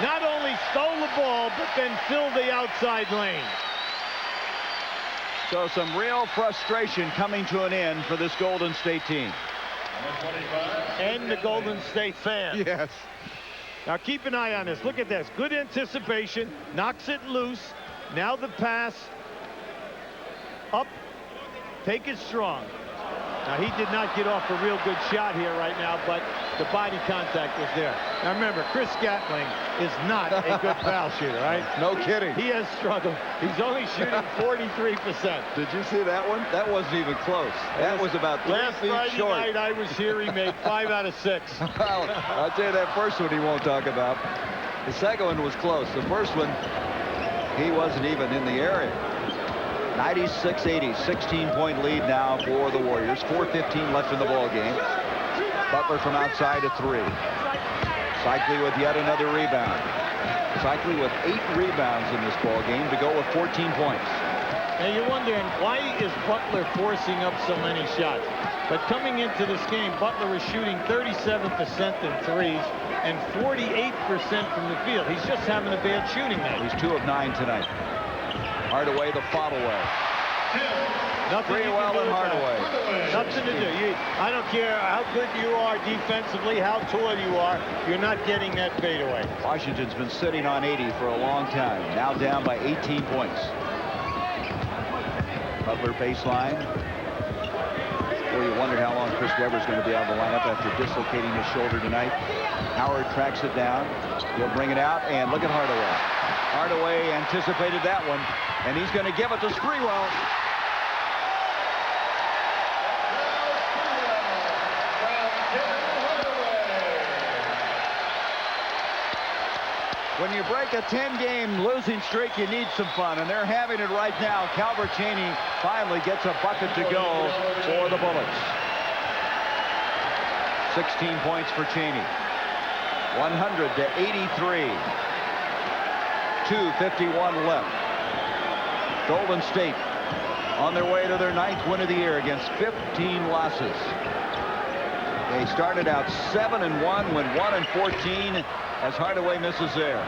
Not only stole the ball, but then filled the outside lane. So some real frustration coming to an end for this Golden State team. And the Golden State fans. Yes. Now keep an eye on this. Look at this. Good anticipation. Knocks it loose. Now the pass. Up. Take it strong. Now he did not get off a real good shot here right now, but The body contact was there. Now remember, Chris Gatling is not a good foul shooter, right? No kidding. He has struggled. He's only shooting 43%. Did you see that one? That wasn't even close. That was about 3 Last feet Friday short. night I was here, he made 5 out of 6. Well, I'll tell you that first one he won't talk about. The second one was close. The first one, he wasn't even in the area. 96-80, 16-point lead now for the Warriors. 4:15 left in the ball game. Butler from outside a 3. Cycli with yet another rebound. Cycli with 8 rebounds in this ball game to go with 14 points. Now you're wondering, why is Butler forcing up so many shots? But coming into this game, Butler is shooting 37% in threes and 48% from the field. He's just having a bad shooting night. He's 2 of 9 tonight. Hardaway the foul away. Nothing you can Freewell do and with Hardaway. that. Nothing to do. I don't care how good you are defensively, how tall you are, you're not getting that fadeaway. Washington's been sitting on 80 for a long time. Now down by 18 points. Butler baseline. Boy, you wondered how long Chris Webber's going to be out of the lineup after dislocating his shoulder tonight. Howard tracks it down. He'll bring it out, and look at Hardaway. Hardaway anticipated that one, and he's going to give it to Sprewell. When you break a 10-game losing streak, you need some fun, and they're having it right now. Calvert Chaney finally gets a bucket to go for the Bullets. 16 points for Chaney. 100-83. 2:51 left. Golden State on their way to their 9th win of the year against 15 losses. They started out 7-1, went 1-14 as Hardaway misses there.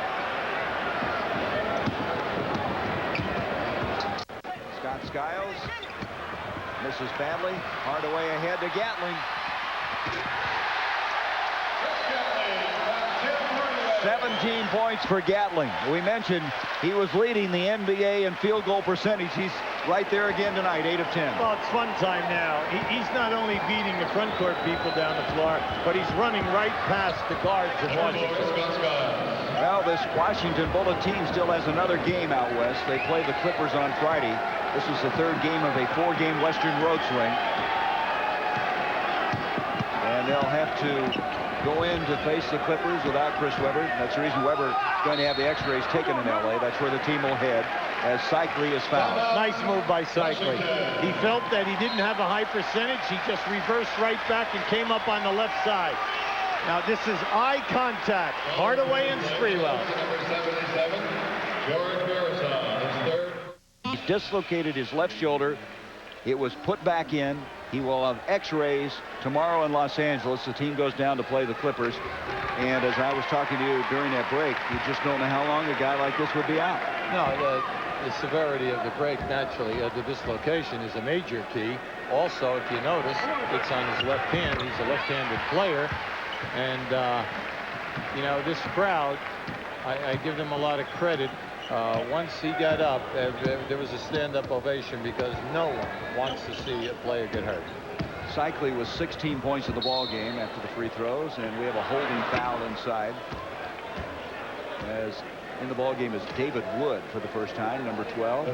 Scott Skiles misses badly. Hardaway ahead to Gatling. 17 points for Gatling. We mentioned he was leading the NBA in field goal percentage. He's right there again tonight, 8 of 10. Well, it's fun time now. He's not only beating the front court people down the floor, but he's running right past the guards of Washington. Well, this Washington Bullet team still has another game out west. They play the Clippers on Friday. This is the 3rd game of a 4-game Western road swing. And they'll have to go in to face the Clippers without Chris Webber. That's the reason Webber is going to have the x-rays taken in L.A. That's where the team will head as Cycli is fouled. Nice move by Cycli. He felt that he didn't have a high percentage. He just reversed right back and came up on the left side. Now this is eye contact. Hardaway and Sprewell. He dislocated his left shoulder. It was put back in. He will have x-rays tomorrow in Los Angeles. The team goes down to play the Clippers. And as I was talking to you during that break, you just don't know how long a guy like this would be out. No, the severity of the break, naturally, the dislocation is a major key. Also, if you notice, it's on his left hand. He's a left-handed player. And, you know, this crowd, I give them a lot of credit. Once he got up, there was a stand-up ovation because no one wants to see a player get hurt. Cycli was 16 points in the ball game after the free throws, and we have a holding foul inside. As in the ball game is David Wood for the first time, number 12.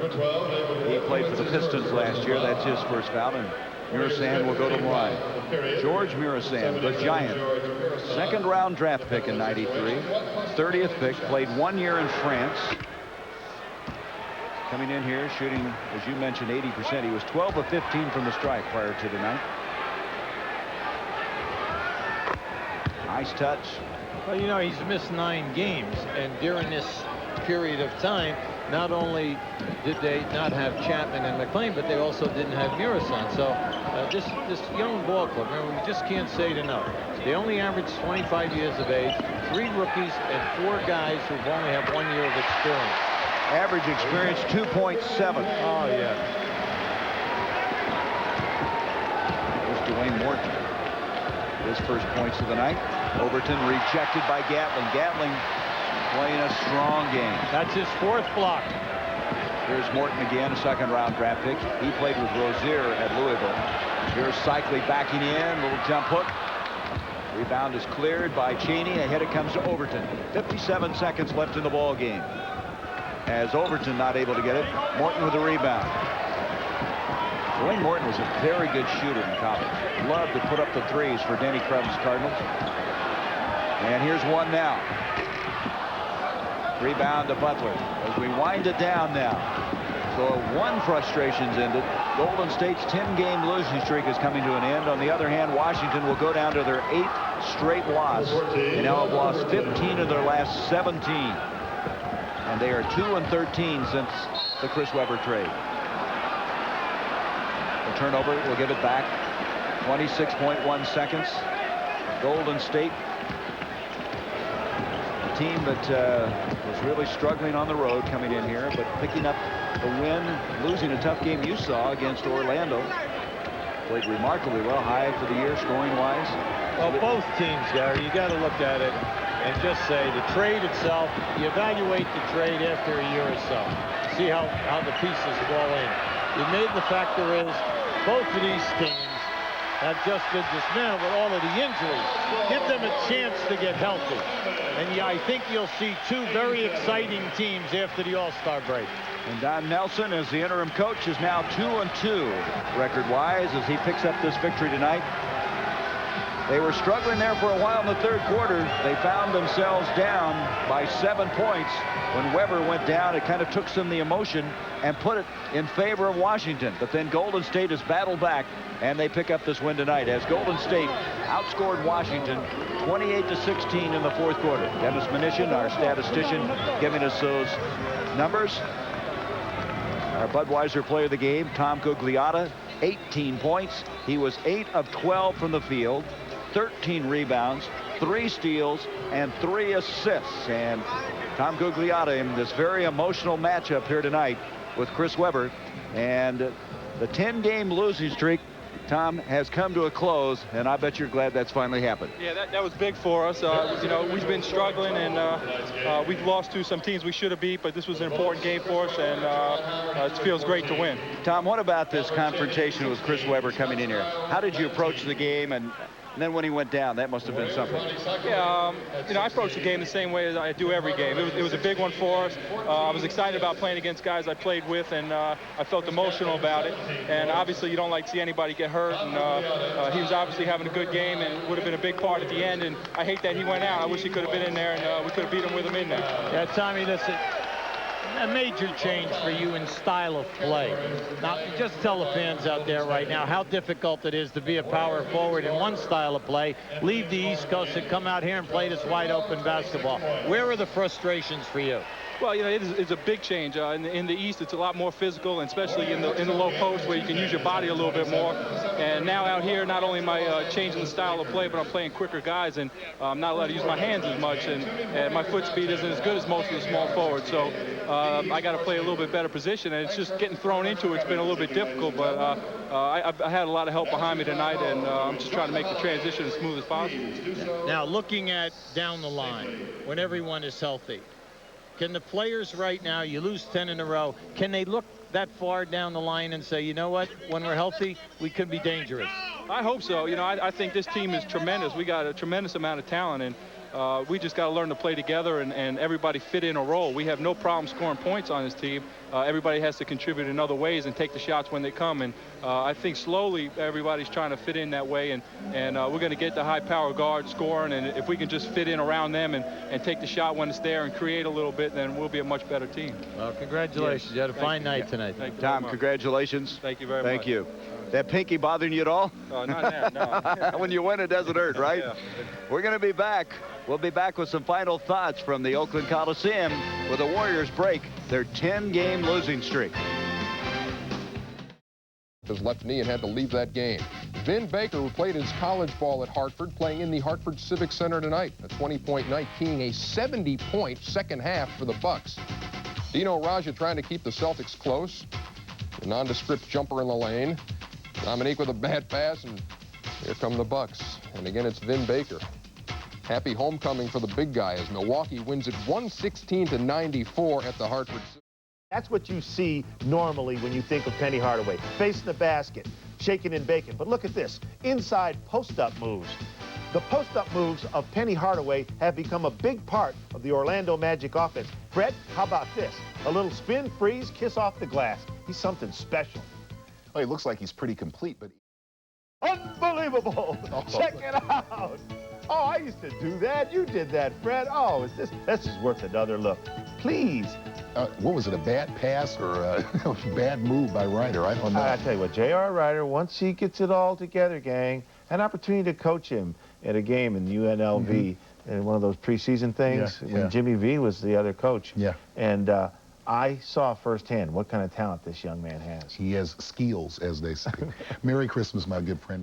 He played for the Pistons last year. That's his first foul, and Murasan will go to the line. George Murasan, the Giant, 2nd round draft pick in '93, 30th pick, played 1 year in France. Coming in here, shooting, as you mentioned, 80%. He was 12 of 15 from the stripe prior to tonight. Nice touch. Well, you know, he's missed 9 games, and during this period of time, not only did they not have Chapman and McClain, but they also didn't have Murasan. So this young ball club, remember, we just can't say it enough. They only averaged 25 years of age, 3 rookies, and 4 guys who've only have 1 year of experience. Average experience 2.7. Oh, yeah. There's Dwayne Morton. His first points of the night. Overton rejected by Gatling. Gatling playing a strong game. That's his 4th block. Here's Morton again, a 2nd round draft pick. He played with Rozier at Louisville. Here's Cycli backing in, little jump hook. Rebound is cleared by Cheney. Ahead it comes to Overton. 57 seconds left in the ball game. As Overton not able to get it. Morton with the rebound. Dwayne Morton was a very good shooter in college. Loved to put up the threes for Denny Crumb's Cardinals. And here's one now. Rebound to Butler as we wind it down now. So one frustration's ended. Golden State's 10-game losing streak is coming to an end. On the other hand, Washington will go down to their 8th straight loss. They now have lost 15 of their last 17. And they are 2-13 since the Chris Webber trade. The turnover will give it back. 26.1 seconds. Golden State, a team that was really struggling on the road coming in here, but picking up the win, losing a tough game you saw against Orlando. Played remarkably well, high for the year scoring-wise. Well, both teams, Gary, you got to look at it and just say the trade itself, you evaluate the trade after a year or so. See how the pieces fall in. The amazing factor is both of these teams have just been dismantled with all of the injuries. Give them a chance to get healthy. And yeah, I think you'll see two very exciting teams after the All-Star break. And Don Nelson, as the interim coach, is now 2-2 record-wise as he picks up this victory tonight. They were struggling there for a while in the third quarter. They found themselves down by 7 points. When Webber went down, it kind of took some of the emotion and put it in favor of Washington. But then Golden State has battled back, and they pick up this win tonight as Golden State outscored Washington 28-16 in the fourth quarter. Dennis Mnuchin, our statistician, giving us those numbers. Our Budweiser player of the game, Tom Gugliotta, 18 points. He was 8 of 12 from the field, 13 rebounds, 3 steals, and 3 assists. And Tom Gugliotta in this very emotional matchup here tonight with Chris Webber. And the 10-game losing streak, Tom, has come to a close, and I bet you're glad that's finally happened. Yeah, that was big for us. You know, we've been struggling, and we've lost to some teams we should have beat, but this was an important game for us, and it feels great to win. Tom, what about this confrontation with Chris Webber coming in here? How did you approach the game? And then when he went down, that must have been something. Yeah, you know, I approach the game the same way as I do every game. It was a big one for us. I was excited about playing against guys I played with, and I felt emotional about it. And obviously, you don't like to see anybody get hurt. And he was obviously having a good game and would have been a big part at the end. And I hate that he went out. I wish he could have been in there, and we could have beat him with him in there. Yeah, Tommy, listen. A major change for you in style of play. Now, just tell the fans out there right now how difficult it is to be a power forward in one style of play, leave the East Coast and come out here and play this wide open basketball. Where are the frustrations for you? Well, you know, it's a big change. In the East, it's a lot more physical, and especially in the low post where you can use your body a little bit more. And now out here, not only am I changing the style of play, but I'm playing quicker guys, and I'm not allowed to use my hands as much, and my foot speed isn't as good as most of the small forwards. So I got to play a little bit better position, and it's just getting thrown into it. It's been a little bit difficult, but I had a lot of help behind me tonight, and I'm just trying to make the transition as smooth as possible. Now, looking at down the line, when everyone is healthy, can the players right now, you lose 10 in a row, can they look that far down the line and say, you know what, when we're healthy, we could be dangerous? I hope so. You know, I think this team is tremendous. We got a tremendous amount of talent, and we just got to learn to play together and everybody fit in a role. We have no problem scoring points on this team. Everybody has to contribute in other ways and take the shots when they come. And I think slowly everybody's trying to fit in that way. And we're going to get the high-power guard scoring. And if we can just fit in around them and take the shot when it's there and create a little bit, then we'll be a much better team. Well, congratulations. Yes. You had a fine night tonight. Thank you Tom, congratulations. Thank you very much. Thank you. That pinky bothering you at all? Not that, no. When you win, it doesn't hurt, right? Yeah. We're going to be back. We'll be back with some final thoughts from the Oakland Coliseum with the Warriors break their 10-game losing streak. His left knee and had to leave that game. Vin Baker, who played his college ball at Hartford, playing in the Hartford Civic Center tonight. A 20-point night, keying a 70-point second half for the Bucks. Dino Raja trying to keep the Celtics close. A nondescript jumper in the lane. Dominique with a bad pass, and here come the Bucks. And again, it's Vin Baker. Happy homecoming for the big guy as Milwaukee wins it 116-94 at the Hartford. That's what you see normally when you think of Penny Hardaway. Facing the basket, shaking and baking. But look at this. Inside post-up moves. The post-up moves of Penny Hardaway have become a big part of the Orlando Magic offense. Fred, how about this? A little spin, freeze, kiss off the glass. He's something special. Well, he looks like he's pretty complete, but... Unbelievable! Check it out! Oh, I used to do that. You did that, Fred. Oh, this is worth another look. Please. What was it, a bad pass or a bad move by Ryder? I don't know. I tell you what, J.R. Ryder, once he gets it all together, gang, an opportunity to coach him at a game in the UNLV, in one of those preseason things, when Jimmy V was the other coach. Yeah. And I saw firsthand what kind of talent this young man has. He has skills, as they say. Merry Christmas, my good friend.